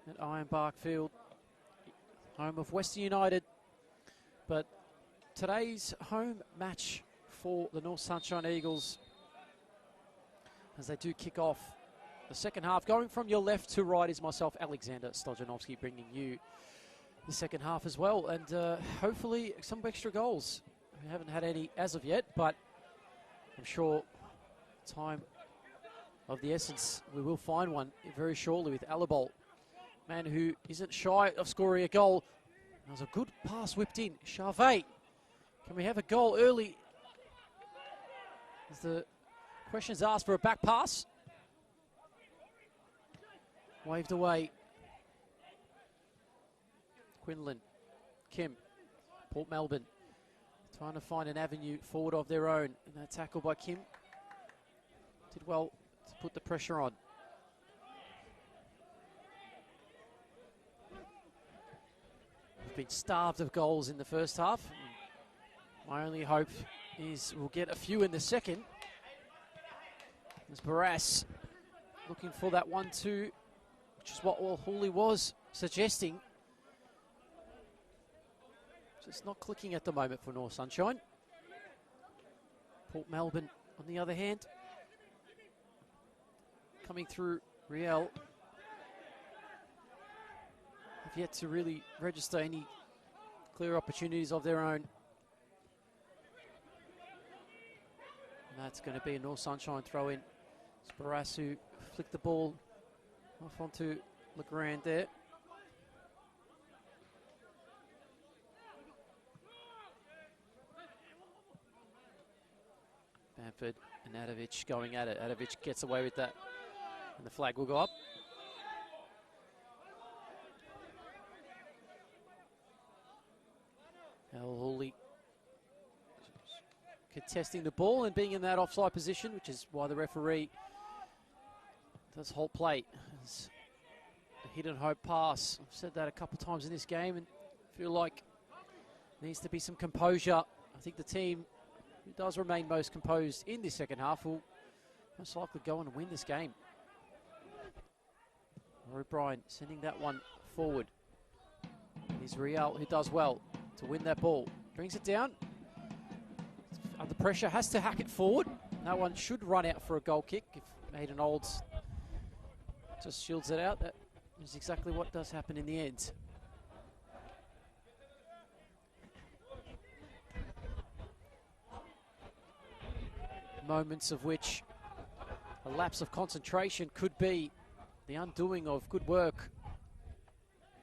at Ironbark Field, home of Western United. But today's home match for the North Sunshine Eagles, as they do kick off the second half. Going from your left to right is myself, Alexander Stojanovski, bringing you the second half as well. And hopefully some extra goals. We haven't had any as of yet, but I'm sure time of the essence, we will find one very shortly with Alabol, man who isn't shy of scoring a goal. There's a good pass whipped in. Charvet, can we have a goal early? As the question's asked for a back pass. Waved away. Quinlan, Kim, Port Melbourne, trying to find an avenue forward of their own. And that tackle by Kim did well to put the pressure on. We've been starved of goals in the first half. My only hope is we'll get a few in the second. As Barras looking for that 1-2, which is what Hawley was suggesting. Just not clicking at the moment for North Sunshine. Port Melbourne, on the other hand, coming through Riel, have yet to really register any clear opportunities of their own. And that's going to be a North Sunshine throw in. Barras who flicked the ball off onto Legrand there. Bamford and Adovic going at it. Adovic gets away with that, and the flag will go up. Hawley contesting the ball and being in that offside position, which is why the referee does hold play. It's a hit and hope pass. I've said that a couple of times in this game and feel like there needs to be some composure. I think the team who does remain most composed in this second half will most likely go on and win this game. O'Brien sending that one forward. Here's Riel, who does well to win that ball. Brings it down. Under pressure, has to hack it forward. That one should run out for a goal kick. If Hayden Olds just shields it out, that is exactly what does happen in the end. Moments of which a lapse of concentration could be the undoing of good work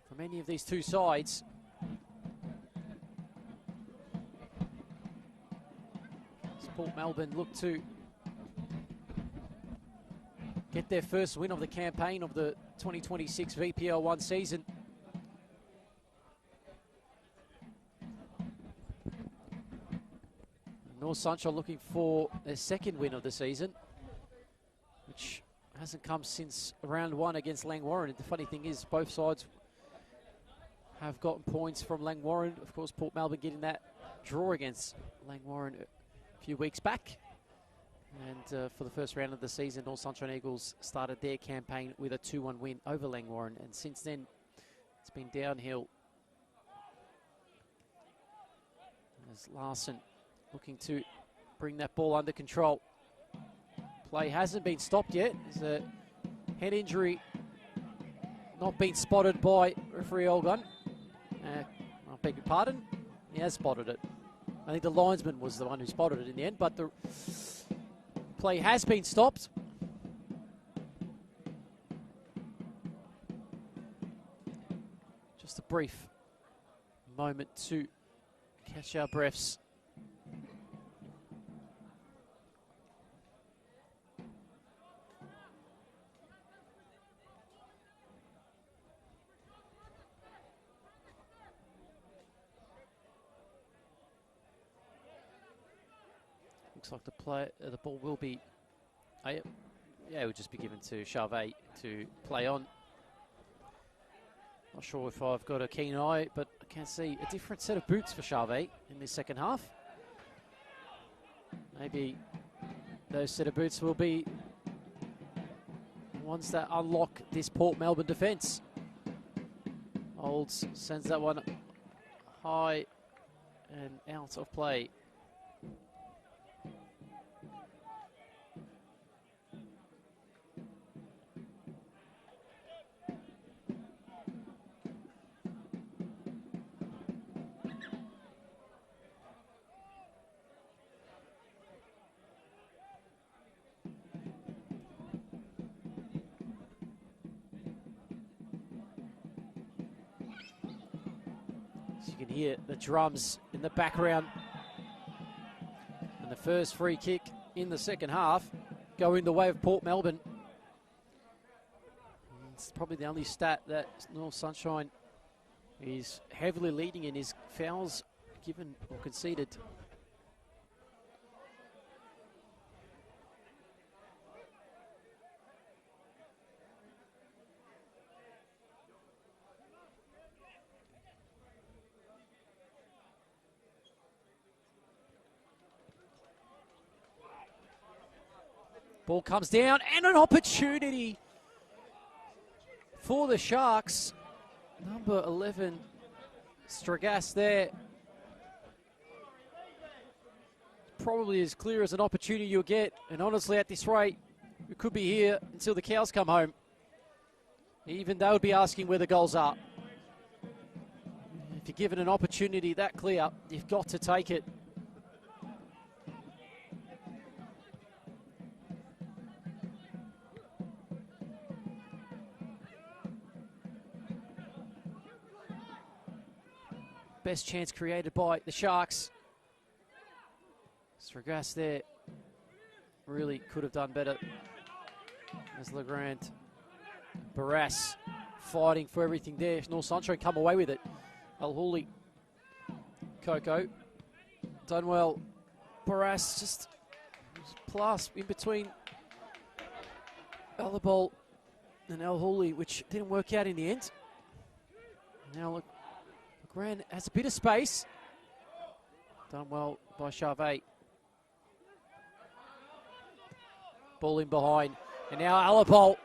from any of these two sides. As Port Melbourne look to get their first win of the campaign of the 2026 VPL 1 season. North Sunshine looking for their second win of the season, which hasn't come since round one against Langwarrin. And the funny thing is, both sides have gotten points from Langwarrin. Of course, Port Melbourne getting that draw against Langwarrin a few weeks back. And for the first round of the season, North Sunshine Eagles started their campaign with a 2-1 win over Langwarrin. And since then, it's been downhill. As Larson looking to bring that ball under control. Play hasn't been stopped yet. There's a head injury not been spotted by referee Olgun. I beg your pardon. He has spotted it. I think the linesman was the one who spotted it in the end, but the play has been stopped. Just a brief moment to catch our breaths. Looks like the ball will be, it will just be given to Charvet to play on. Not sure if I've got a keen eye, but I can see a different set of boots for Charvet in this second half. Maybe those set of boots will be ones that unlock this Port Melbourne defence. Olds sends that one high and out of play. You can hear the drums in the background. And the first free kick in the second half going the way of Port Melbourne. It's probably the only stat that North Sunshine is heavily leading in is fouls given or conceded. Ball comes down and an opportunity for the Sharks. Number 11, Stragas there. Probably as clear as an opportunity you'll get. And honestly, at this rate, we could be here until the cows come home. Even they would be asking where the goals are. If you're given an opportunity that clear, you've got to take it. Best chance created by the Sharks. Stragas there really could have done better. As Legrand. Barras fighting for everything there. North Sunshine come away with it. El Hooley. Coco. Done well. Barras just plus in between Alabol and El Hooley, which didn't work out in the end. Now look. Grant has a bit of space. Done well by Charvet. Ball in behind. And now Alabol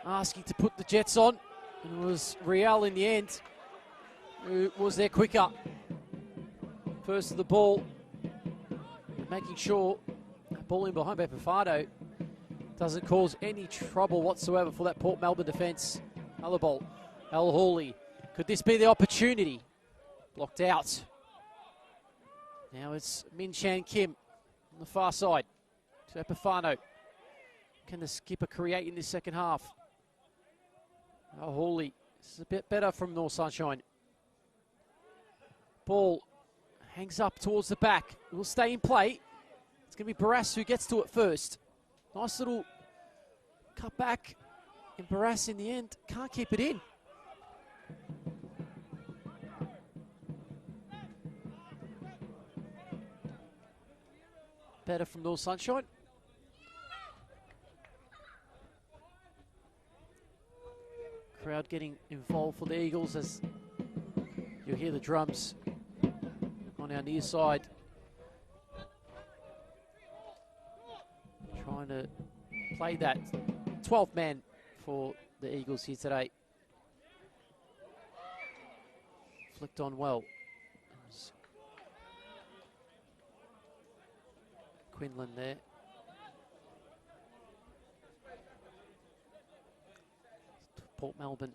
asking to put the Jets on. And it was Real in the end who was there quicker. First to the ball. Making sure ball in behind by Pafado doesn't cause any trouble whatsoever for that Port Melbourne defence. Alabol. El Hooley. Could this be the opportunity? Blocked out. Now it's Min Chan Kim on the far side. To Epifano. Can the skipper create in this second half? Oh, Hooley. This is a bit better from North Sunshine. Ball hangs up towards the back. It will stay in play. It's going to be Barras who gets to it first. Nice little cut back. And Barras in the end can't keep it in. Better from North Sunshine. Crowd getting involved for the Eagles as you hear the drums on our near side. Trying to play that 12th man for the Eagles here today. Flicked on well. Quinlan there. Port Melbourne.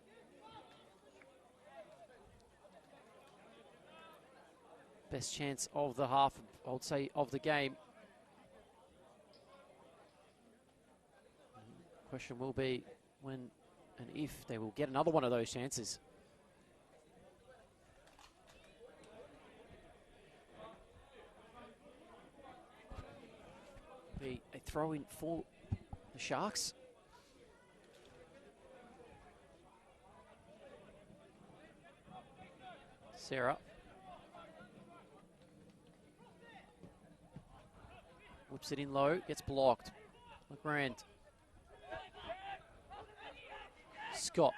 Best chance of the half, I would say, of the game. Question will be when and if they will get another one of those chances. A throw in for the Sharks. Sarah. Whips it in low, gets blocked. Legrand. Scott.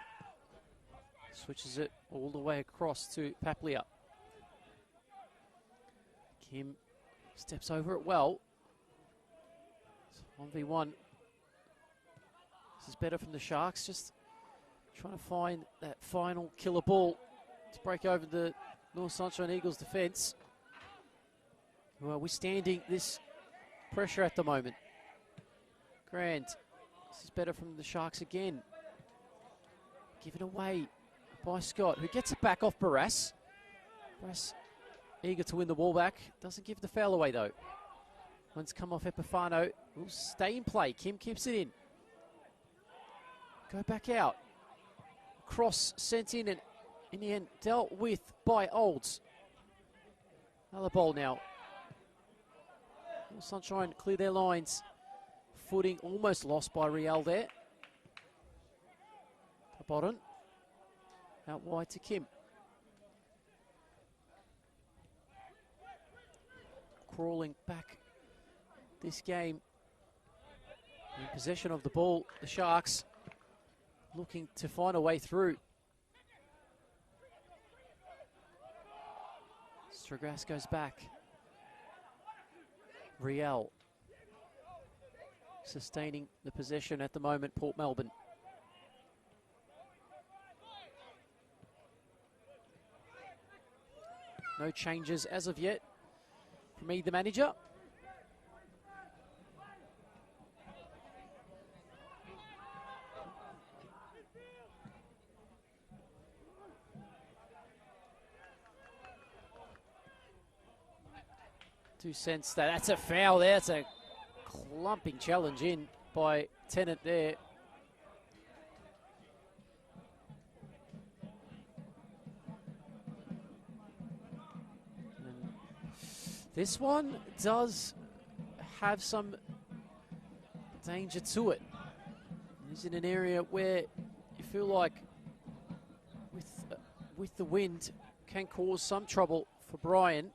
Switches it all the way across to Paplia. Kim steps over it well. 1v1. This is better from the Sharks, just trying to find that final killer ball to break over the North Sunshine Eagles defence, who are withstanding this pressure at the moment. Grant, this is better from the Sharks again. Given away by Scott, who gets it back off Barras. Barras eager to win the ball back, doesn't give the foul away though. One's come off Epifano, will stay in play. Kim keeps it in. Go back out. Cross sent in and in the end dealt with by Olds. Another ball now. Sunshine clear their lines. Footing almost lost by Real there. Bottom. Out wide to Kim. Crawling back this game. In possession of the ball, the Sharks looking to find a way through. Stragras goes back. Riel sustaining the possession at the moment, Port Melbourne. No changes as of yet from me, the manager. Do sense that that's a foul there. It's a clumping challenge in by Tennant there. And this one does have some danger to it. It's in an area where you feel like with the wind can cause some trouble for Brian.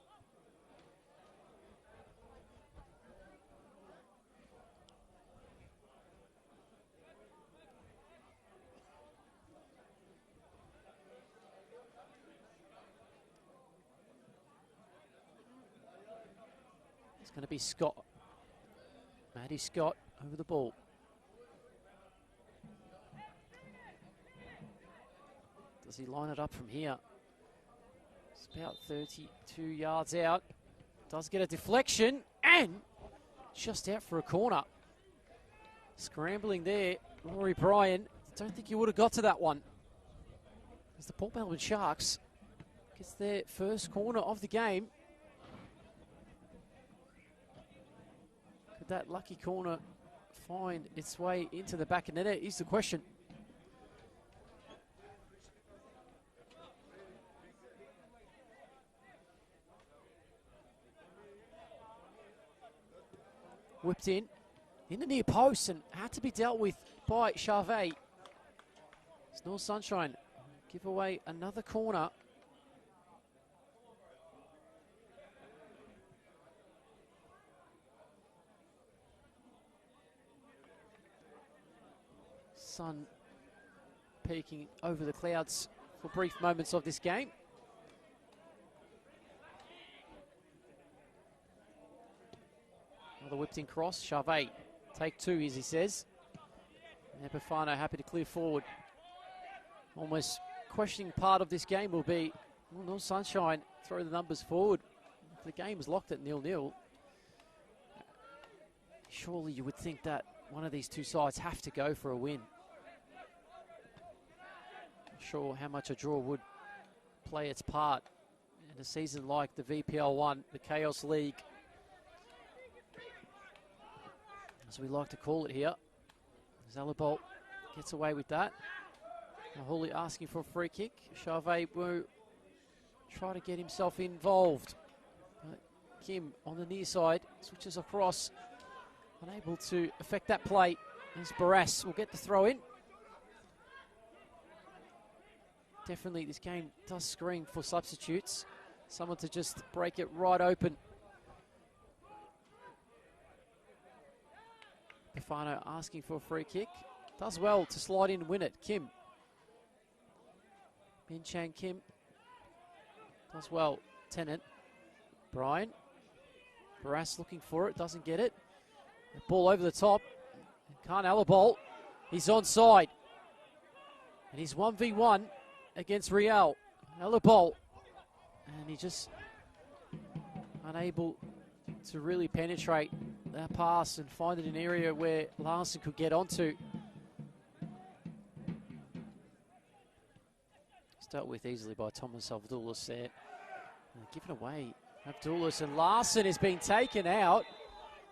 It's going to be Scott. Matty Scott over the ball. Does he line it up from here? It's about 32 yards out. Does get a deflection and just out for a corner. Scrambling there, Rory Bryan. Don't think he would have got to that one. As the Port Melbourne Sharks gets their first corner of the game. Could that lucky corner find its way into the back of the net is the question. Whipped in the near post and had to be dealt with by Charvet. It's North Sunshine give away another corner. Sun peeking over the clouds for brief moments of this game. Another whipped in cross. Charvet, take two, as he says. And Epifano happy to clear forward. Almost questioning part of this game will be, will North Sunshine throw the numbers forward? If the game is locked at 0-0, surely you would think that one of these two sides have to go for a win. Not sure how much a draw would play its part in a season like the VPL 1, the Chaos League, as we like to call it here. Zalabolt gets away with that. Mahuli asking for a free kick. Charvet will try to get himself involved. Kim on the near side switches across, unable to affect that play. As Barras will get the throw in. Definitely this game does scream for substitutes. Someone to just break it right open. Epifano asking for a free kick. Does well to slide in and win it. Kim. Min Chang Kim. Does well. Tennant. Brian. Barras looking for it. Doesn't get it. Ball over the top. Can't Alabol. He's onside. And he's 1v1 against Real. Alabol. And he just unable to really penetrate that pass and find it in an area where Larson could get onto. Dealt with easily by Thomas Abdullahs there. Given away. Abdullahs and Larson is being taken out.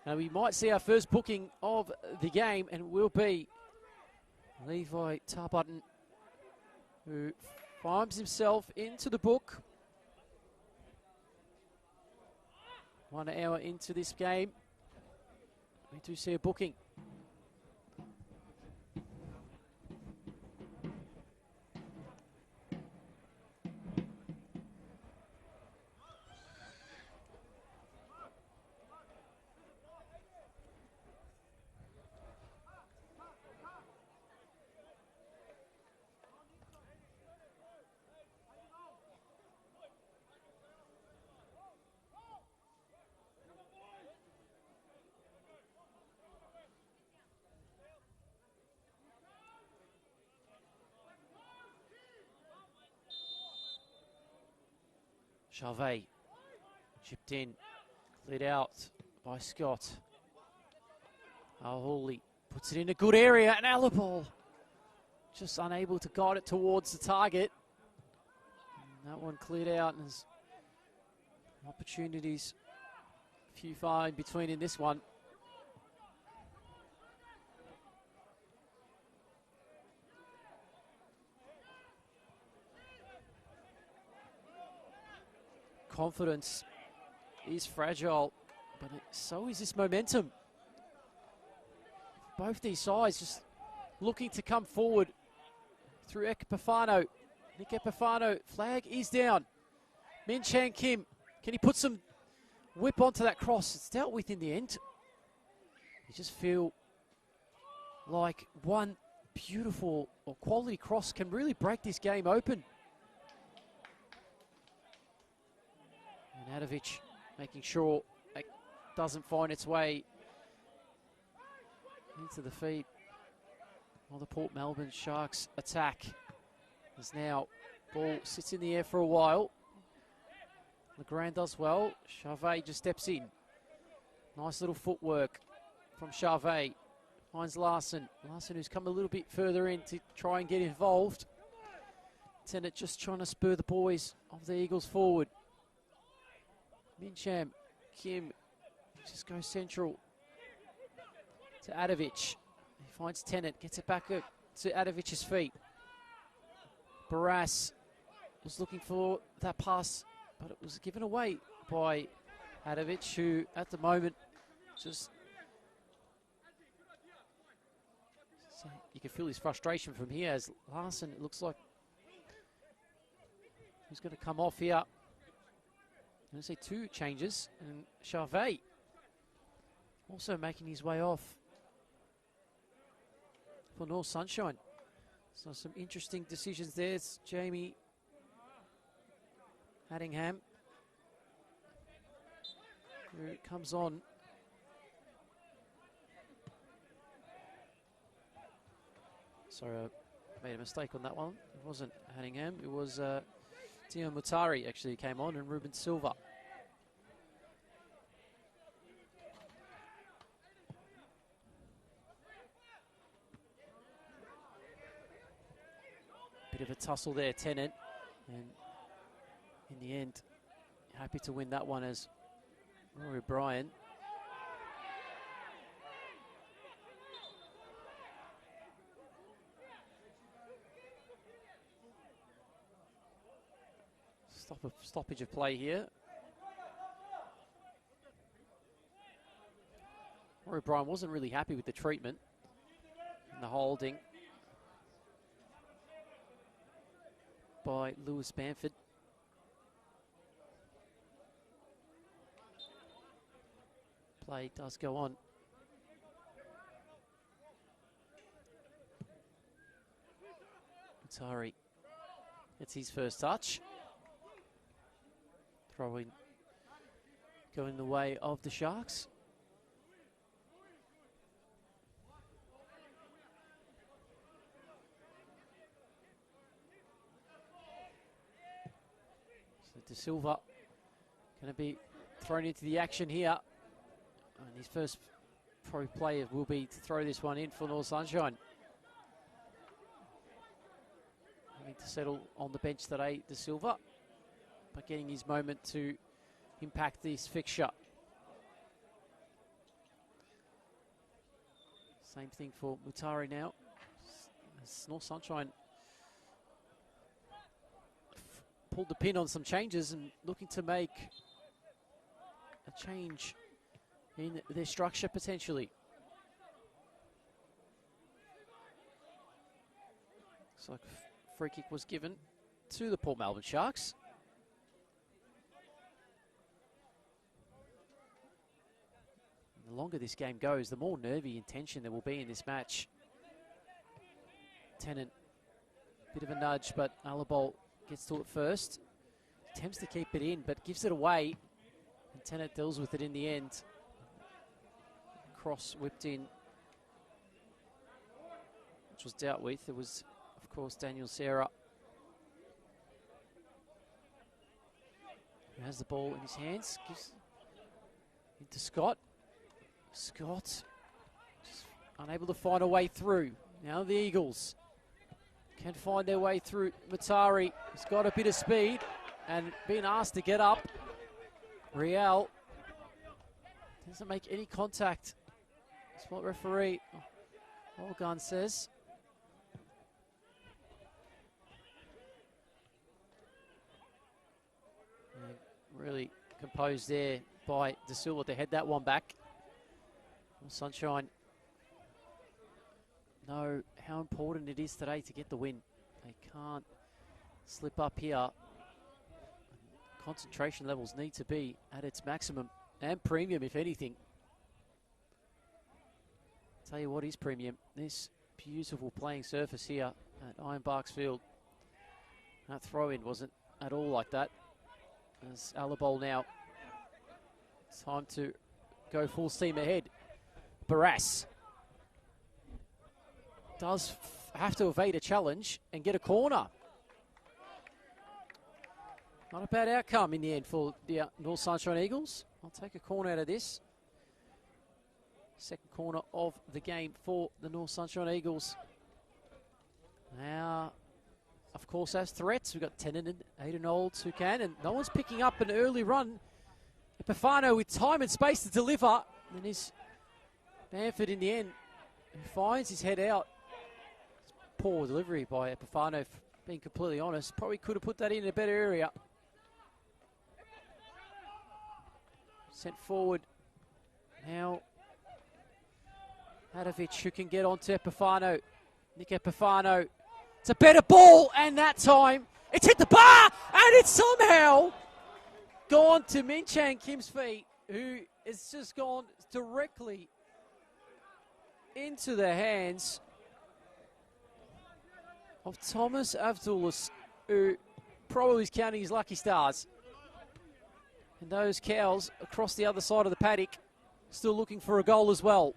And we might see our first booking of the game, and will be Levi Tarbutton, who finds himself into the book. 1 hour into this game, we do see a booking. Charvet, chipped in, cleared out by Scott. Hawley puts it in a good area, and Alabol just unable to guide it towards the target. And that one cleared out, and there's opportunities few far in between in this one. Confidence is fragile, but so is this momentum. Both these sides just looking to come forward through Epifano. Nick Epifano, flag is down. Min Chan Kim, can he put some whip onto that cross? It's dealt with in the end. You just feel like one beautiful or quality cross can really break this game open. And Adovic making sure it doesn't find its way into the feet of the Port Melbourne Sharks attack. As now ball sits in the air for a while. Legrand does well. Charvet just steps in. Nice little footwork from Charvet. Finds Larson. Larson, who's come a little bit further in to try and get involved. Tennant just trying to spur the boys of the Eagles forward. Mincham, Kim, just goes central to Adovic. He finds Tennant, gets it back up to Adovic's feet. Barras was looking for that pass, but it was given away by Adovic, who at the moment just... So you can feel his frustration from here as Larson, it looks like he's going to come off here. I'm going to say 2 changes, and Charvet also making his way off for North Sunshine. So some interesting decisions there. It's Jamie Haddingham who comes on. Sorry, I made a mistake on that one. It wasn't Haddingham, it was Tio Mutari actually came on, and Ruben Silva. Bit of a tussle there, Tennant, and in the end, happy to win that one as Rory Bryan. Stoppage of play here. Rory Bryan wasn't really happy with the treatment and the holding by Lewis Bamford. Play does go on. Atari, it's his first touch. Throwing going the way of the Sharks. De Silva going to be thrown into the action here. And his first probably play will be to throw this one in for North Sunshine. Having to settle on the bench today, De Silva, but getting his moment to impact this fixture. Same thing for Mutari now. As North Sunshine pulled the pin on some changes and looking to make a change in their structure potentially. Looks like a free kick was given to the Port Melbourne Sharks. The longer this game goes, the more nervy and tension there will be in this match. Tennant, bit of a nudge, but Alabol gets to it first. Attempts to keep it in, but gives it away. And Tennant deals with it in the end. Cross whipped in, which was dealt with. It was, of course, Daniel Serra, who has the ball in his hands. Gives into Scott. Scott unable to find a way through. Now the Eagles can find their way through. Mutari has got a bit of speed and being asked to get up. Riel doesn't make any contact. That's what referee Olgun says. And really composed there by De Silva to head that one back. Sunshine know how important it is today to get the win. They can't slip up here. Concentration levels need to be at its maximum and premium, if anything. Tell you what is premium. This beautiful playing surface here at Iron Barks Field. That throw-in wasn't at all like that. As Alabol now, it's time to go full steam ahead. Barras does have to evade a challenge and get a corner. Not a bad outcome in the end for the North Sunshine Eagles. I'll take a corner out of this. Second corner of the game for the North Sunshine Eagles. Now, of course, as threats, we've got Tennant and Aiden Olds who can, and no one's picking up an early run. Epifano with time and space to deliver. And his Bamford in the end, who finds his head out. Poor delivery by Epifano, being completely honest. Probably could have put that in a better area. Sent forward. Now, Hadovic who can get onto Epifano. Nick Epifano. It's a better ball, and that time it's hit the bar, and it's somehow gone to Min Chang Kim's feet, who has just gone directly into the hands of Thomas Avdulis, who probably is counting his lucky stars. And those cows across the other side of the paddock still looking for a goal as well.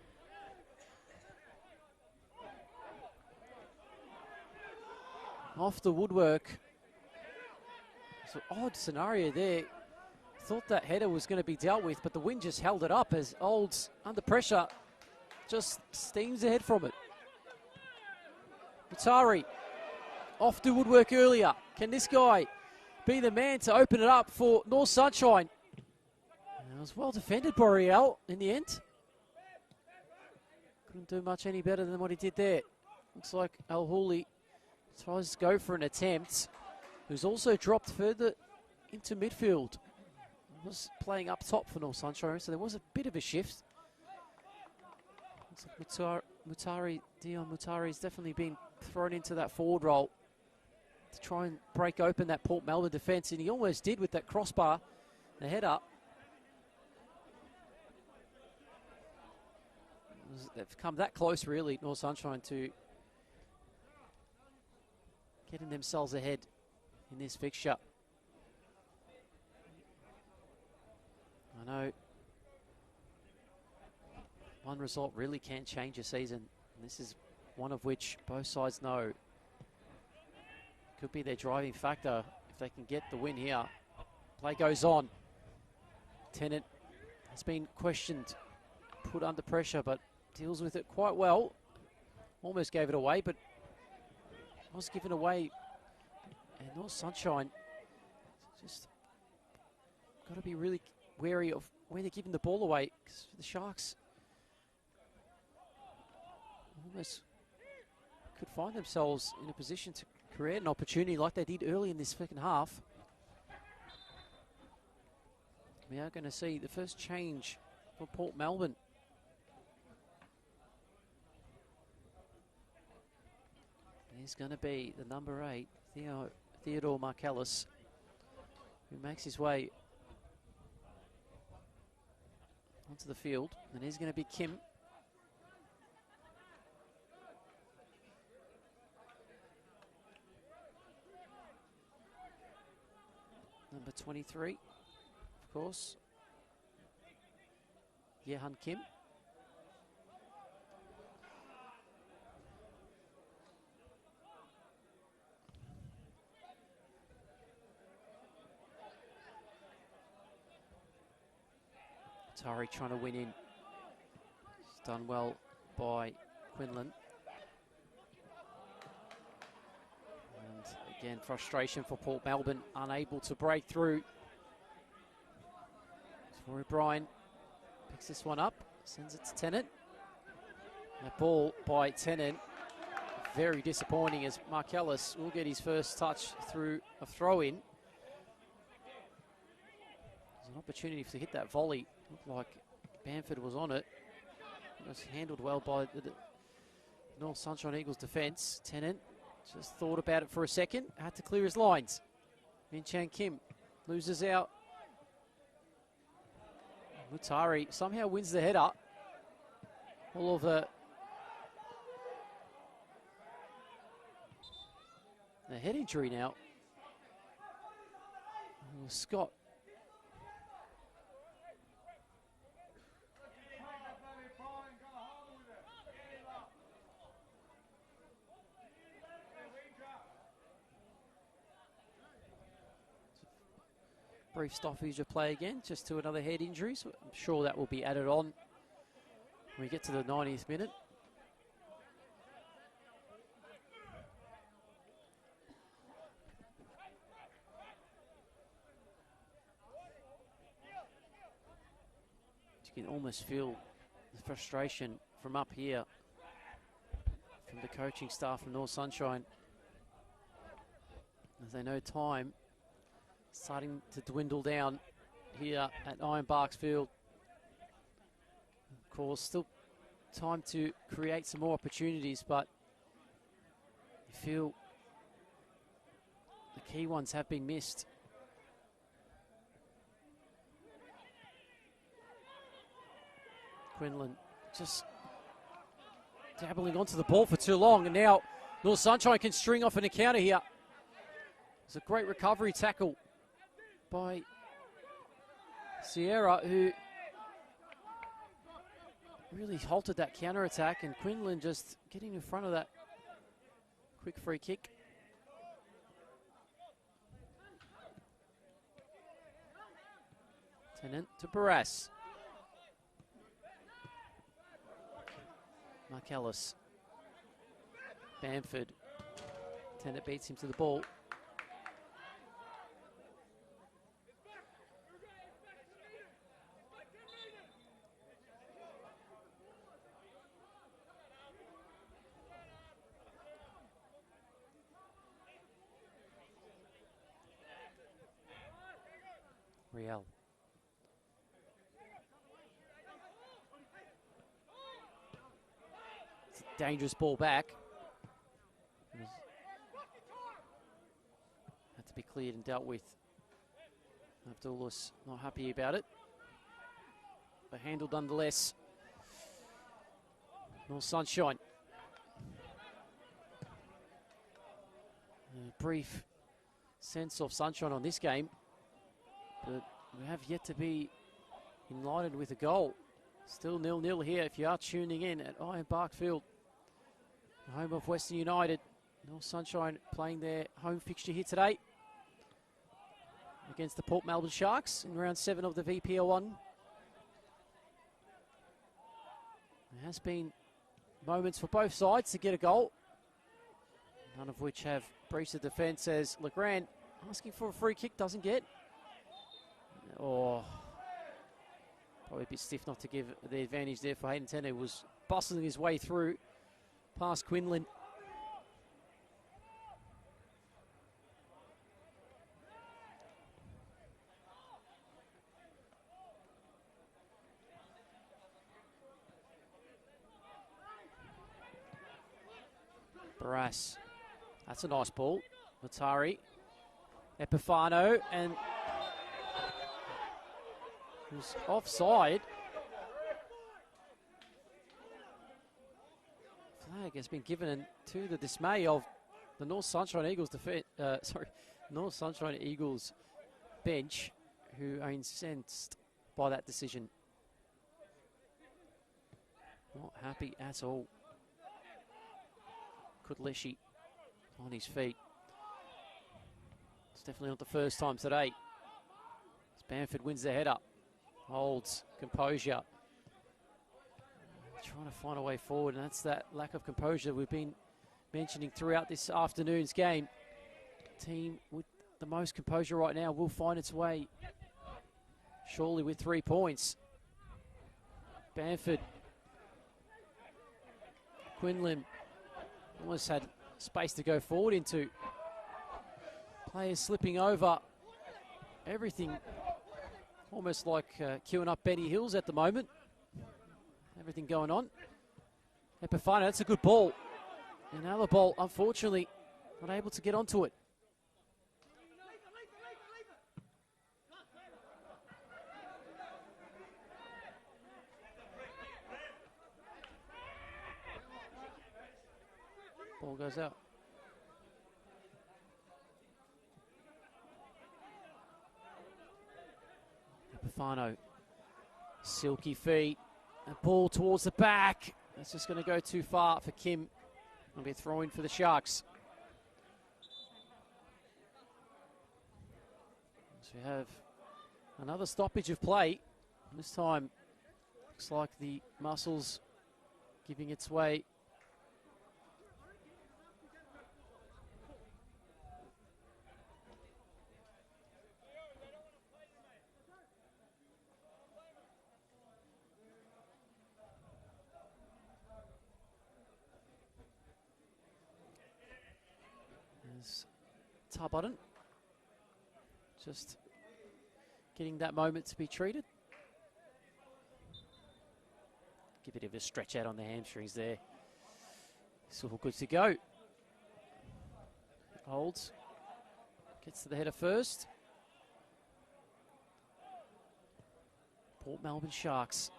Off the woodwork. It's an odd scenario there. Thought that header was going to be dealt with, but the wind just held it up as Olds, under pressure, just steams ahead from it. Mutari off the woodwork earlier. Can this guy be the man to open it up for North Sunshine? And it was well defended by Riel in the end. Couldn't do much any better than what he did there. Looks like Al Hooley tries to go for an attempt, who's also dropped further into midfield. Was playing up top for North Sunshine, so there was a bit of a shift. Looks like Dion Mutari has definitely been thrown into that forward role to try and break open that Port Melbourne defence, and he almost did with that crossbar, the header. They've come that close, really, North Sunshine, to getting themselves ahead in this fixture. I know one result really can change a season, and this is one of which both sides know could be their driving factor if they can get the win here. Play goes on. Tennant has been questioned, put under pressure, but deals with it quite well. Almost gave it away, but was given away. And North Sunshine just got to be really wary of where they're giving the ball away, because the Sharks almost could find themselves in a position to create an opportunity like they did early in this second half. We are going to see the first change for Port Melbourne. There's going to be the number 8, Theodore Markellis, who makes his way onto the field. And he's going to be Kim. Number 23, of course, Yehan Kim. Tari trying to win in. It's done well by Quinlan. And again, frustration for Port Melbourne, unable to break through. Rory Bryan picks this one up, sends it to Tennant. The ball by Tennant, very disappointing, as Markellis will get his first touch through a throw-in. There's an opportunity to hit that volley. Looked like Bamford was on it. It was handled well by the North Sunshine Eagles defence. Tennant just thought about it for a second, had to clear his lines. Min Chan Kim loses out. Mutari somehow wins the header. All of the head injury now. Scott. Brief stoppage of play again, just to another head injury, so I'm sure that will be added on when we get to the 90th minute. You can almost feel the frustration from up here from the coaching staff from North Sunshine, as they know time starting to dwindle down here at Iron Barks Field. Of course, still time to create some more opportunities, but you feel the key ones have been missed. Quinlan just dabbling onto the ball for too long, and now North Sunshine can string off an encounter here. It's a great recovery tackle by Sierra, who really halted that counter-attack, and Quinlan just getting in front of that quick free kick. Tennant to Barras. Markellis. Bamford. Tennant beats him to the ball. Riel. It's a dangerous ball back. Had to be cleared and dealt with. Abdullah's not happy about it, but handled nonetheless. North Sunshine. A brief sense of sunshine on this game, but we have yet to be enlightened with a goal. Still 0-0 here if you are tuning in at Iron Bark Field, the home of Western United. North Sunshine playing their home fixture here today. against the Port Melbourne Sharks in round 7 of the VPL 1. There has been moments for both sides to get a goal, none of which have breached the defence, as Legrand asking for a free kick doesn't get. Or probably a bit stiff not to give the advantage there for Hayden Tenne, who was bustling his way through past Quinlan. Barras, that's a nice ball. Matari, Epifano, and who's offside. Flag has been given to the dismay of the North Sunshine Eagles North Sunshine Eagles bench, who are incensed by that decision. Not happy at all. Kudleshi on his feet. It's definitely not the first time today. As Bamford wins the header, holds composure, trying to find a way forward, and that's that lack of composure we've been mentioning throughout this afternoon's game. The team with the most composure right now will find its way surely with 3 points. Bamford, Quinlan almost had space to go forward into. Players slipping over. Everything almost like queuing up Benny Hills at the moment. Everything going on. Epifano, that's a good ball. Another ball, unfortunately, not able to get onto it. Ball goes out. Epifano, silky feet, a ball towards the back. That's just going to go too far for Kim. It'll be a throw in for the Sharks. So we have another stoppage of play. This time, looks like the Muscles giving its way. Tarbutton just getting that moment to be treated. Give it a bit of a stretch out on the hamstrings there. It's all good to go. Holds. Gets to the header first. Port Melbourne Sharks,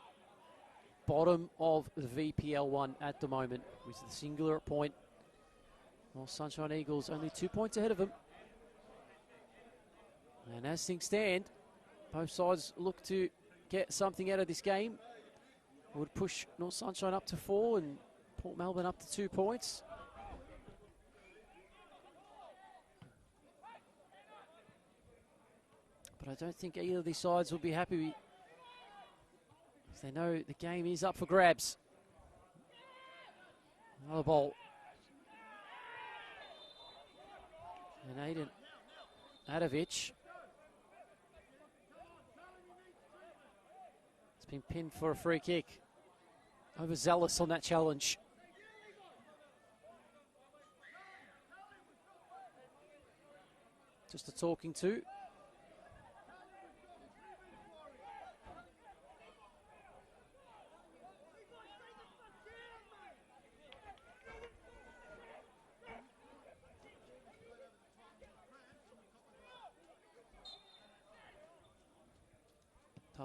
bottom of the VPL 1 at the moment, with the singular point. North Sunshine Eagles only 2 points ahead of them. And as things stand, both sides look to get something out of this game. Would push North Sunshine up to 4 and Port Melbourne up to 2 points. But I don't think either of these sides will be happy, as they know the game is up for grabs. Another ball. And Aiden Adovich. It's been pinned for a free kick. Overzealous on that challenge. Just a talking to.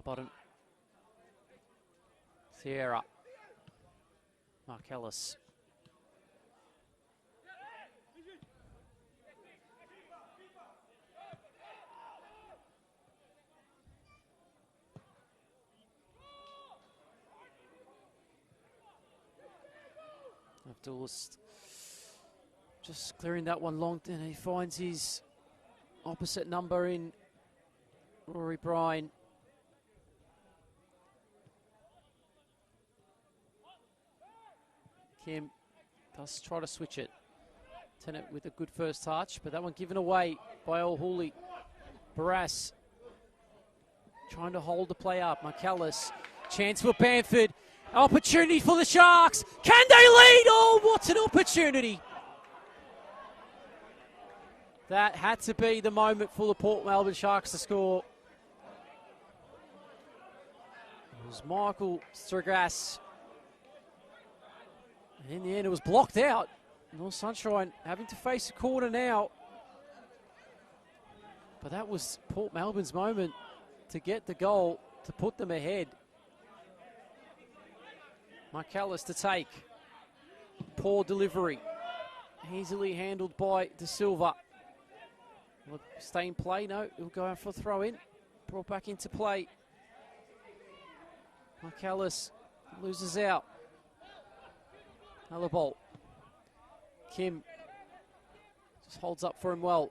Bottom. Sierra. Mark Ellis. Abdul's just clearing that one long, and he finds his opposite number in Rory Bryan. Kim does try to switch it. Tennant with a good first touch, but that one given away by O'Hooley. Barras trying to hold the play up. McAllis, chance for Bamford. Opportunity for the Sharks. Can they lead? Oh, what an opportunity. That had to be the moment for the Port Melbourne Sharks to score. It was Michael Stragas. And in the end, it was blocked out. North Sunshine having to face a corner now. But that was Port Melbourne's moment to get the goal, to put them ahead. McAllis to take. Poor delivery. Easily handled by De Silva. Will it stay in play? No, he'll go out for a throw in. Brought back into play. McAllis loses out. Another ball. Kim just holds up for him well.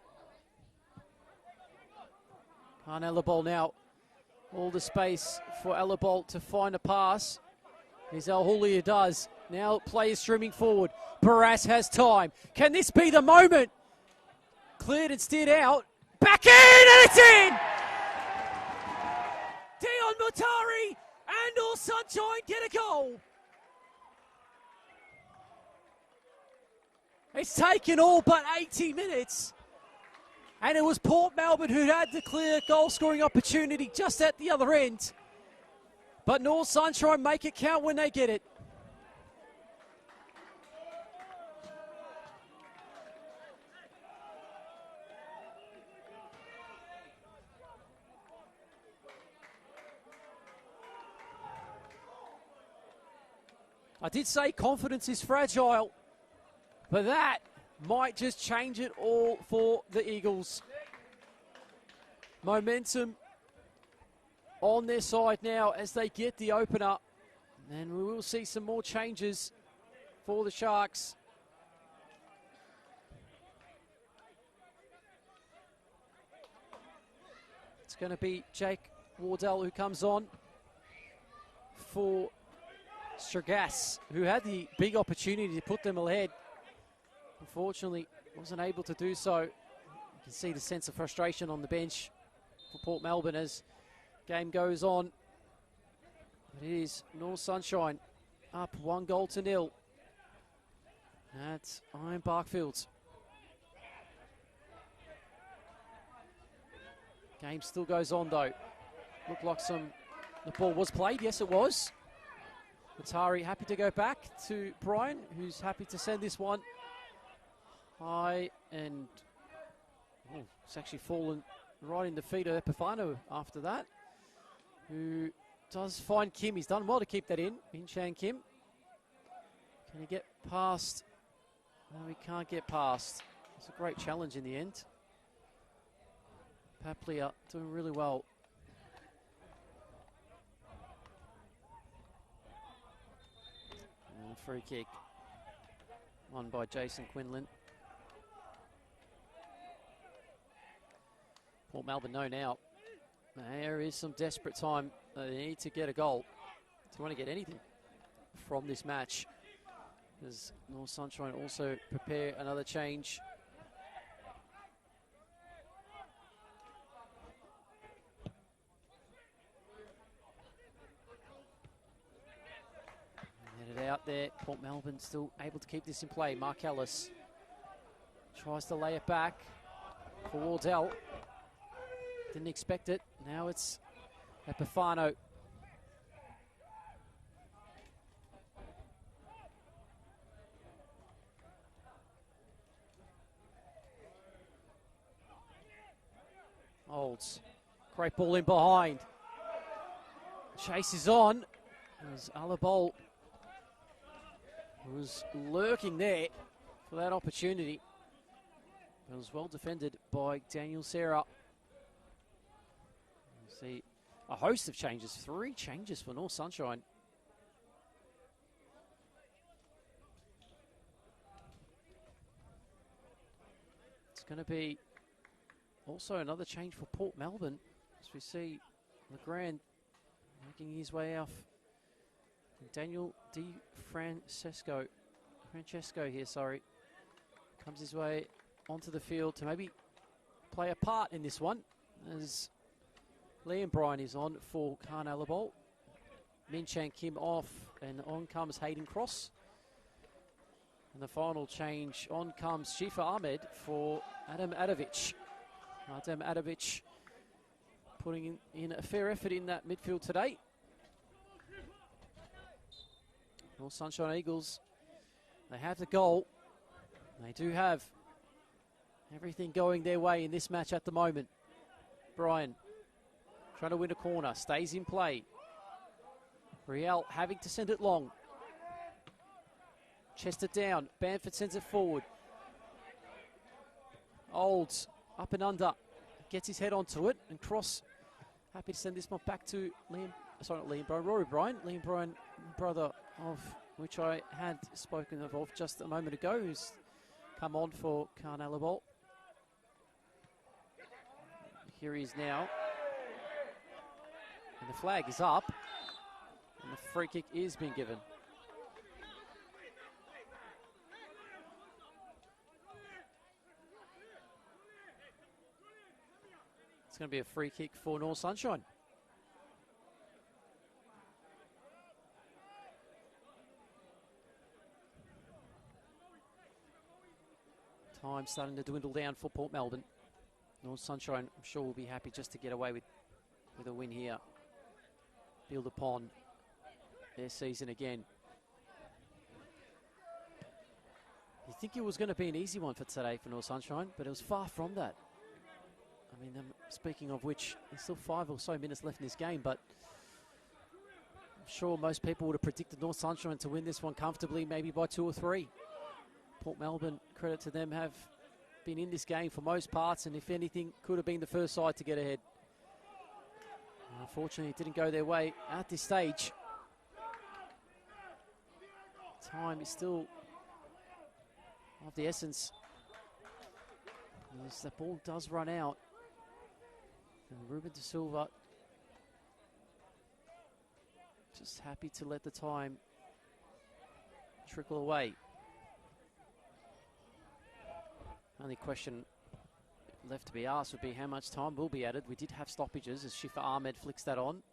Ball now. All the space for Alabol to find a pass. Here's O'Hooley who does. Now play is streaming forward. Barras has time. Can this be the moment? Cleared and steered out. Back in and it's in! Dion Mutari and North Sunshine get a goal. It's taken all but 80 minutes. And it was Port Melbourne who had the clear goal-scoring opportunity just at the other end. But North Sunshine make it count when they get it. I did say confidence is fragile, but that might just change it all for the Eagles. Momentum on their side now as they get the opener. And we will see some more changes for the Sharks. It's going to be Jake Wardell who comes on for Stragas, who had the big opportunity to put them ahead. Unfortunately, wasn't able to do so. You can see the sense of frustration on the bench for Port Melbourne as game goes on. It is North Sunshine up 1-0 at Iron Park Fields. Game still goes on though. Looked like the ball was played. Yes, it was. Atari happy to go back to Brian, who's happy to send this one high, and it's actually fallen right in the feet of Epifano after that, who does find Kim. He's done well to keep that in Chan Kim. Can he get past? No, he can't get past. It's a great challenge in the end. Paplia doing really well. And a free kick won by Jason Quinlan. Port Melbourne know now there is some desperate time. They need to get a goal to want to get anything from this match. As North Sunshine also prepare another change. Headed out there. Port Melbourne still able to keep this in play. Mark Ellis tries to lay it back for Wardell. Didn't expect it. Now it's Epifano. Olds. Great ball in behind. Chase is on. As Alabol was lurking there for that opportunity. It was well defended by Daniel Serra. See a host of changes, 3 changes for North Sunshine. It's going to be also another change for Port Melbourne. As we see Legrand making his way off. Daniel Francesco here, sorry, comes his way onto the field to maybe play a part in this one, as Liam Bryan is on for Carnalabol. Min Chan Kim off, and on comes Hayden Cross. And the final change, on comes Shifa Ahmed for Adam Adovic. Adam Adovic putting in a fair effort in that midfield today. North Sunshine Eagles, they have the goal. They do have everything going their way in this match at the moment. Bryan trying to win a corner, stays in play. Riel having to send it long. Chest it down, Bamford sends it forward. Olds up and under, gets his head onto it, and Cross happy to send this one back to Liam, sorry not Liam Bryan, Rory Bryan. Liam Bryan, brother of which I had spoken of just a moment ago, who's come on for Carnalabol. Here he is now. And the flag is up. And the free kick is being given. It's going to be a free kick for North Sunshine. Time starting to dwindle down for Port Melbourne. North Sunshine, I'm sure, will be happy just to get away with a win here. Build upon their season again. You think it was going to be an easy one for today for North Sunshine, but it was far from that. I mean, speaking of which, there's still 5 or so minutes left in this game, but I'm sure most people would have predicted North Sunshine to win this one comfortably, maybe by 2 or 3. Port Melbourne, credit to them, have been in this game for most parts, and if anything, could have been the first side to get ahead. Unfortunately, it didn't go their way at this stage. Time is still of the essence, as the ball does run out. And Ruben De Silva just happy to let the time trickle away. Only question left to be asked would be how much time will be added. We did have stoppages as Shifa Ahmed flicks that on.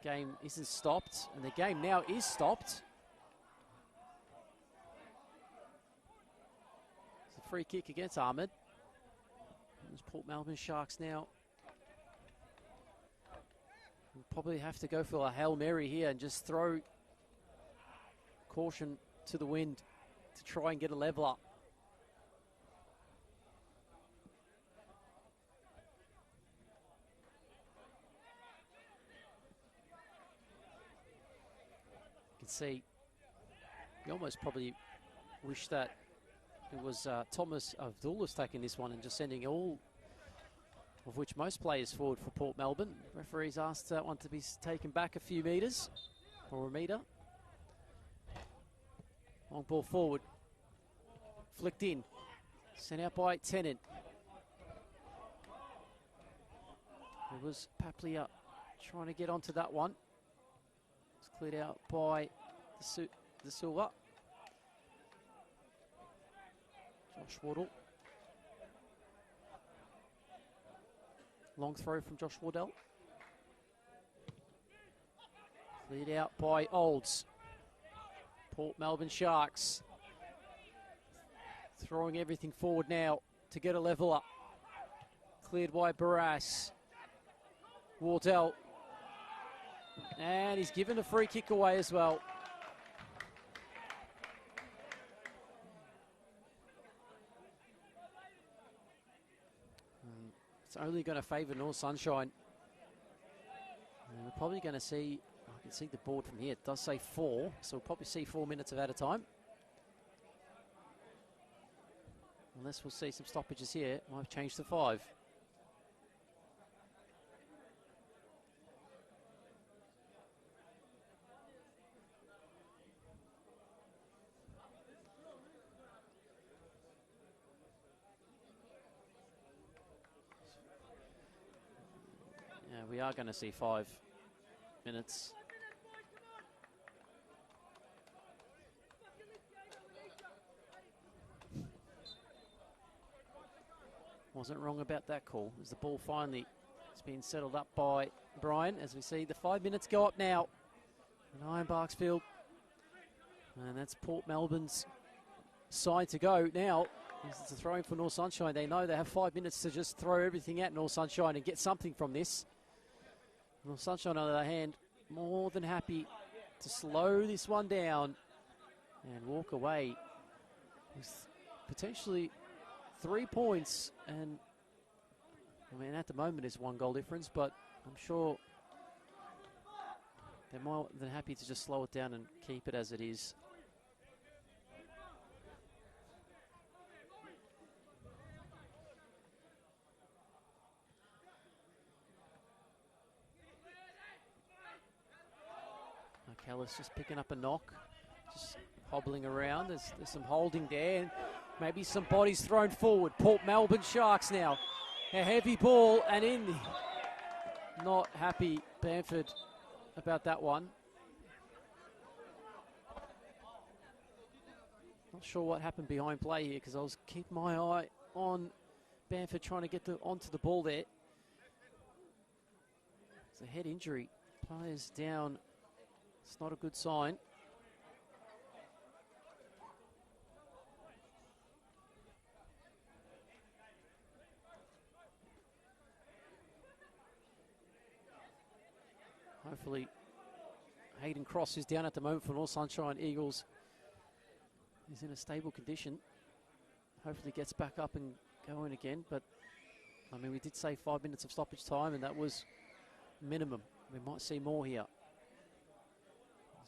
Game isn't stopped, and the game now is stopped. It's a free kick against Ahmed. There's Port Melbourne Sharks now. We'll probably have to go for a Hail Mary here and just throw caution to the wind to try and get a level up. You can see, you almost probably wish that it was Thomas Abdullah's taking this one and just sending all of which most players forward for Port Melbourne. Referees asked that one to be taken back a few metres, or a metre. Long ball forward, flicked in, sent out by Tennant. It was Paplia trying to get onto that one. It's cleared out by the Silva. Josh Wardle. Long throw from Josh Wardell. Cleared out by Olds. Port Melbourne Sharks throwing everything forward now to get a level up. Cleared by Barras. Wardell. And he's given a free kick away as well. It's only going to favour North Sunshine. And we're probably going to see, I can see the board from here, it does say 4, so we'll probably see 4 minutes of added time. Unless we'll see some stoppages here, might have changed to 5. we are going to see 5 minutes. Wasn't wrong about that call as the ball finally has been settled up by Brian. As we see the 5 minutes go up now in Ironbark's field. And that's Port Melbourne's side to go now. It's a throw-in for North Sunshine. They know they have 5 minutes to just throw everything at North Sunshine and get something from this. North Sunshine, on the other hand, more than happy to slow this one down and walk away with potentially 3 points. And I mean, at the moment it's 1 goal difference, but I'm sure they're more than happy to just slow it down and keep it as it is. Kellis just picking up a knock, just hobbling around. There's some holding there, and maybe some bodies thrown forward. Port Melbourne Sharks now. A heavy ball and in. Not happy, Bamford, about that one. Not sure what happened behind play here, because I was keeping my eye on Bamford trying to get onto the ball there. It's a head injury. Players down. It's not a good sign. Hopefully, Hayden Cross, who's down at the moment for North Sunshine Eagles, is in a stable condition. Hopefully gets back up and going again. But, I mean, we did say 5 minutes of stoppage time, and that was minimum. We might see more here.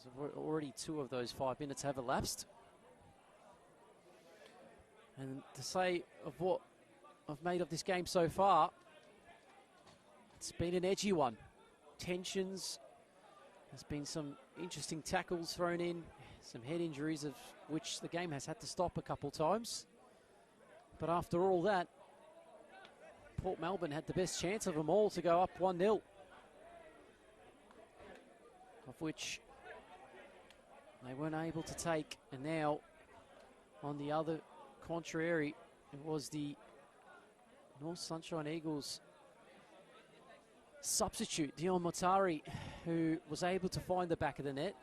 So already 2 of those 5 minutes have elapsed. And to say of what I've made of this game so far, it's been an edgy one. Tensions, there's been some interesting tackles thrown in, some head injuries of which the game has had to stop a couple times. But after all that, Port Melbourne had the best chance of them all to go up 1-0. Of which they weren't able to take, and now on the other contrary, it was the North Sunshine Eagles substitute, Dion Motari, who was able to find the back of the net.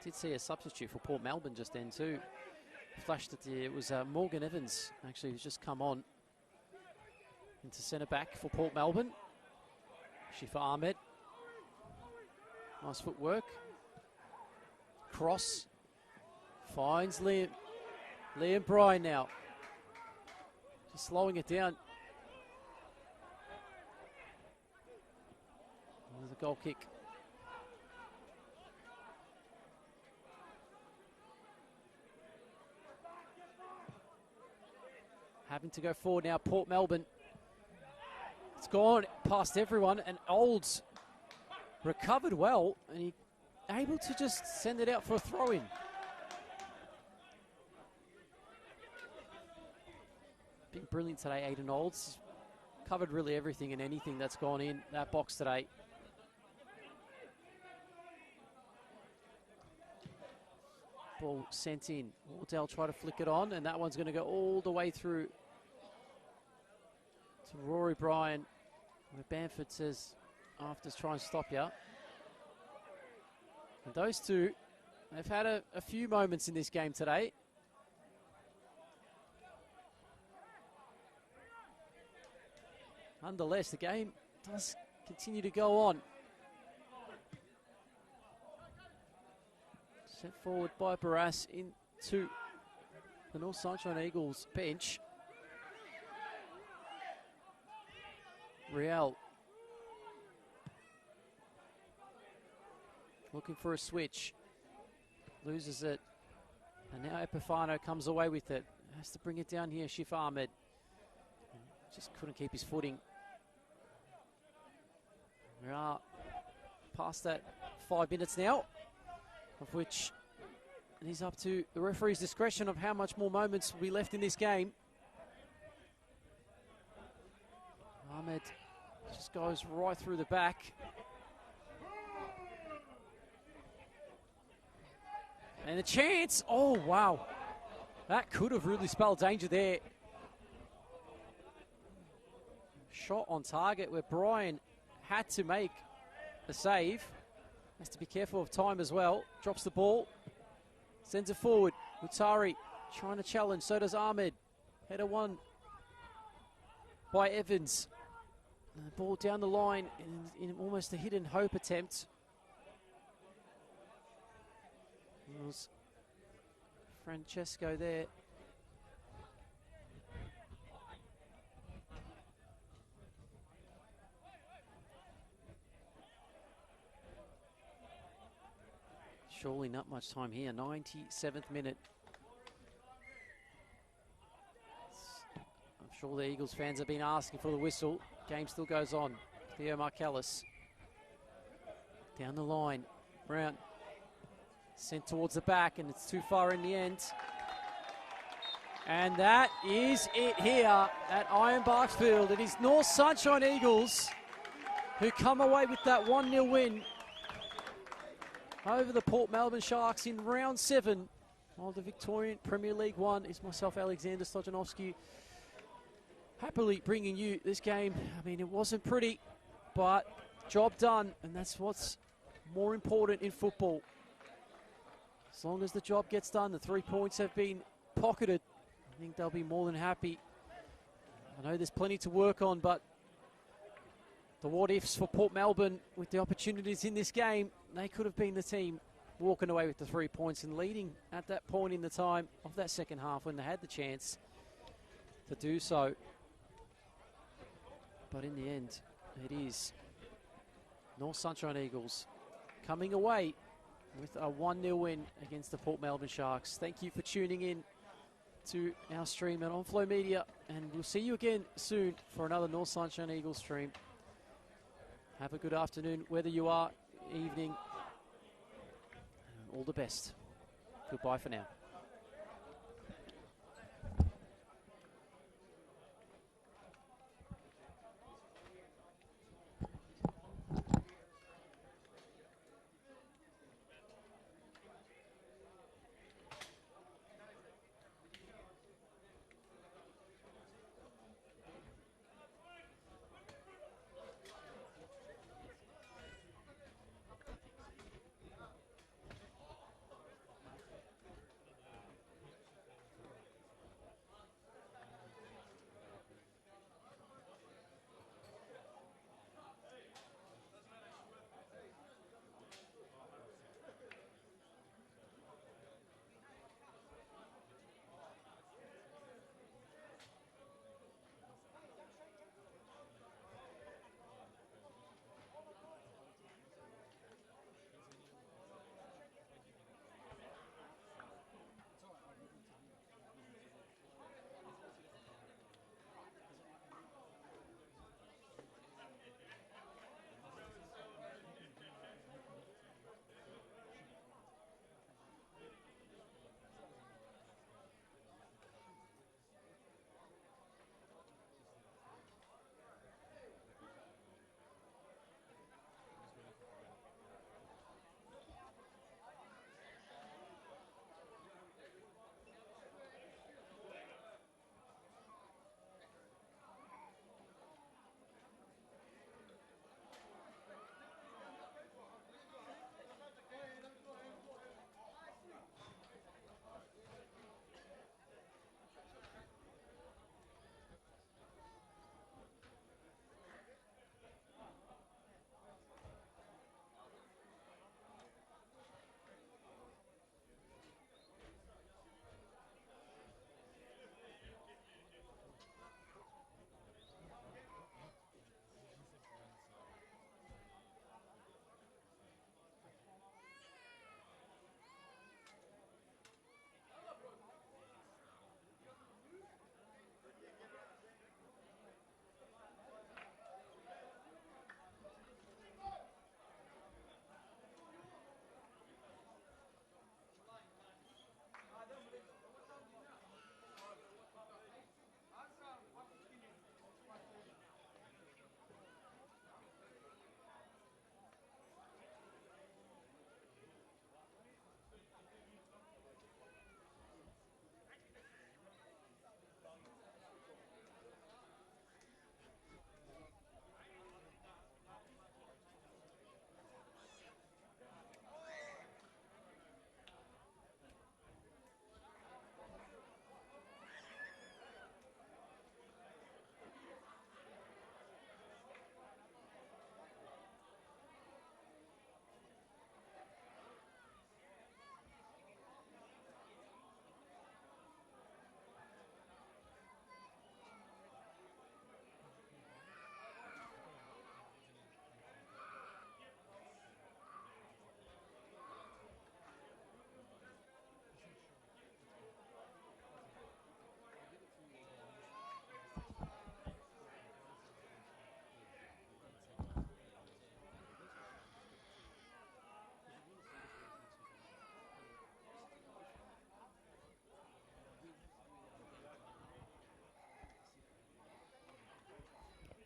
Did see a substitute for Port Melbourne just then too. Flashed at it was Morgan Evans, actually, who's just come on into centre back for Port Melbourne. Shifa Ahmed. Nice footwork. Cross. Finds Liam. Liam Bryan now. Just slowing it down. There's a goal kick. Having to go forward now, Port Melbourne. It's gone past everyone, and Olds recovered well, and he able to just send it out for a throw-in. Been brilliant today, Aidan Olds. Covered really everything and anything that's gone in that box today. Ball sent in. Wardell try to flick it on, and that one's going to go all the way through to Rory Bryan, where Bamford says, after trying to stop you. And those two, they've had a few moments in this game today. Nonetheless, the game does continue to go on. Sent forward by Barras into the North Sunshine Eagles bench. Real looking for a switch. Loses it. And now Epifano comes away with it. Has to bring it down here, Shif Ahmed. Just couldn't keep his footing. We are past that 5 minutes now, of which it is up to the referee's discretion of how much more moments will be left in this game. Ahmed just goes right through the back. And a chance. Oh, wow. That could have really spelled danger there. Shot on target where Brian had to make a save. Has to be careful of time as well. Drops the ball. Sends it forward. Mutari trying to challenge. So does Ahmed. Header one by Evans. And the ball down the line in almost a hidden hope attempt. It was Francesco there. Surely not much time here. 97th minute. I'm sure the Eagles fans have been asking for the whistle. Game still goes on. Theo Marcellus. Down the line. Brown. Sent towards the back, and it's too far in the end. And that is it here at Ironbark Field. It is North Sunshine Eagles who come away with that 1-0 win over the Port Melbourne Sharks in round 7 of the Victorian Premier League 1. It's myself, Alexander Stojanovski, happily bringing you this game. I mean, it wasn't pretty, but job done, and that's what's more important in football. As long as the job gets done, the 3 points have been pocketed. I think they'll be more than happy. I know there's plenty to work on, but the what-ifs for Port Melbourne with the opportunities in this game, they could have been the team walking away with the 3 points and leading at that point in the time of that second half when they had the chance to do so. But in the end, it is North Sunshine Eagles coming away with a 1-0 win against the Port Melbourne Sharks. Thank you for tuning in to our stream at OnFlow Media, and we'll see you again soon for another North Sunshine Eagles stream. Have a good afternoon, whether you are evening. All the best. Goodbye for now.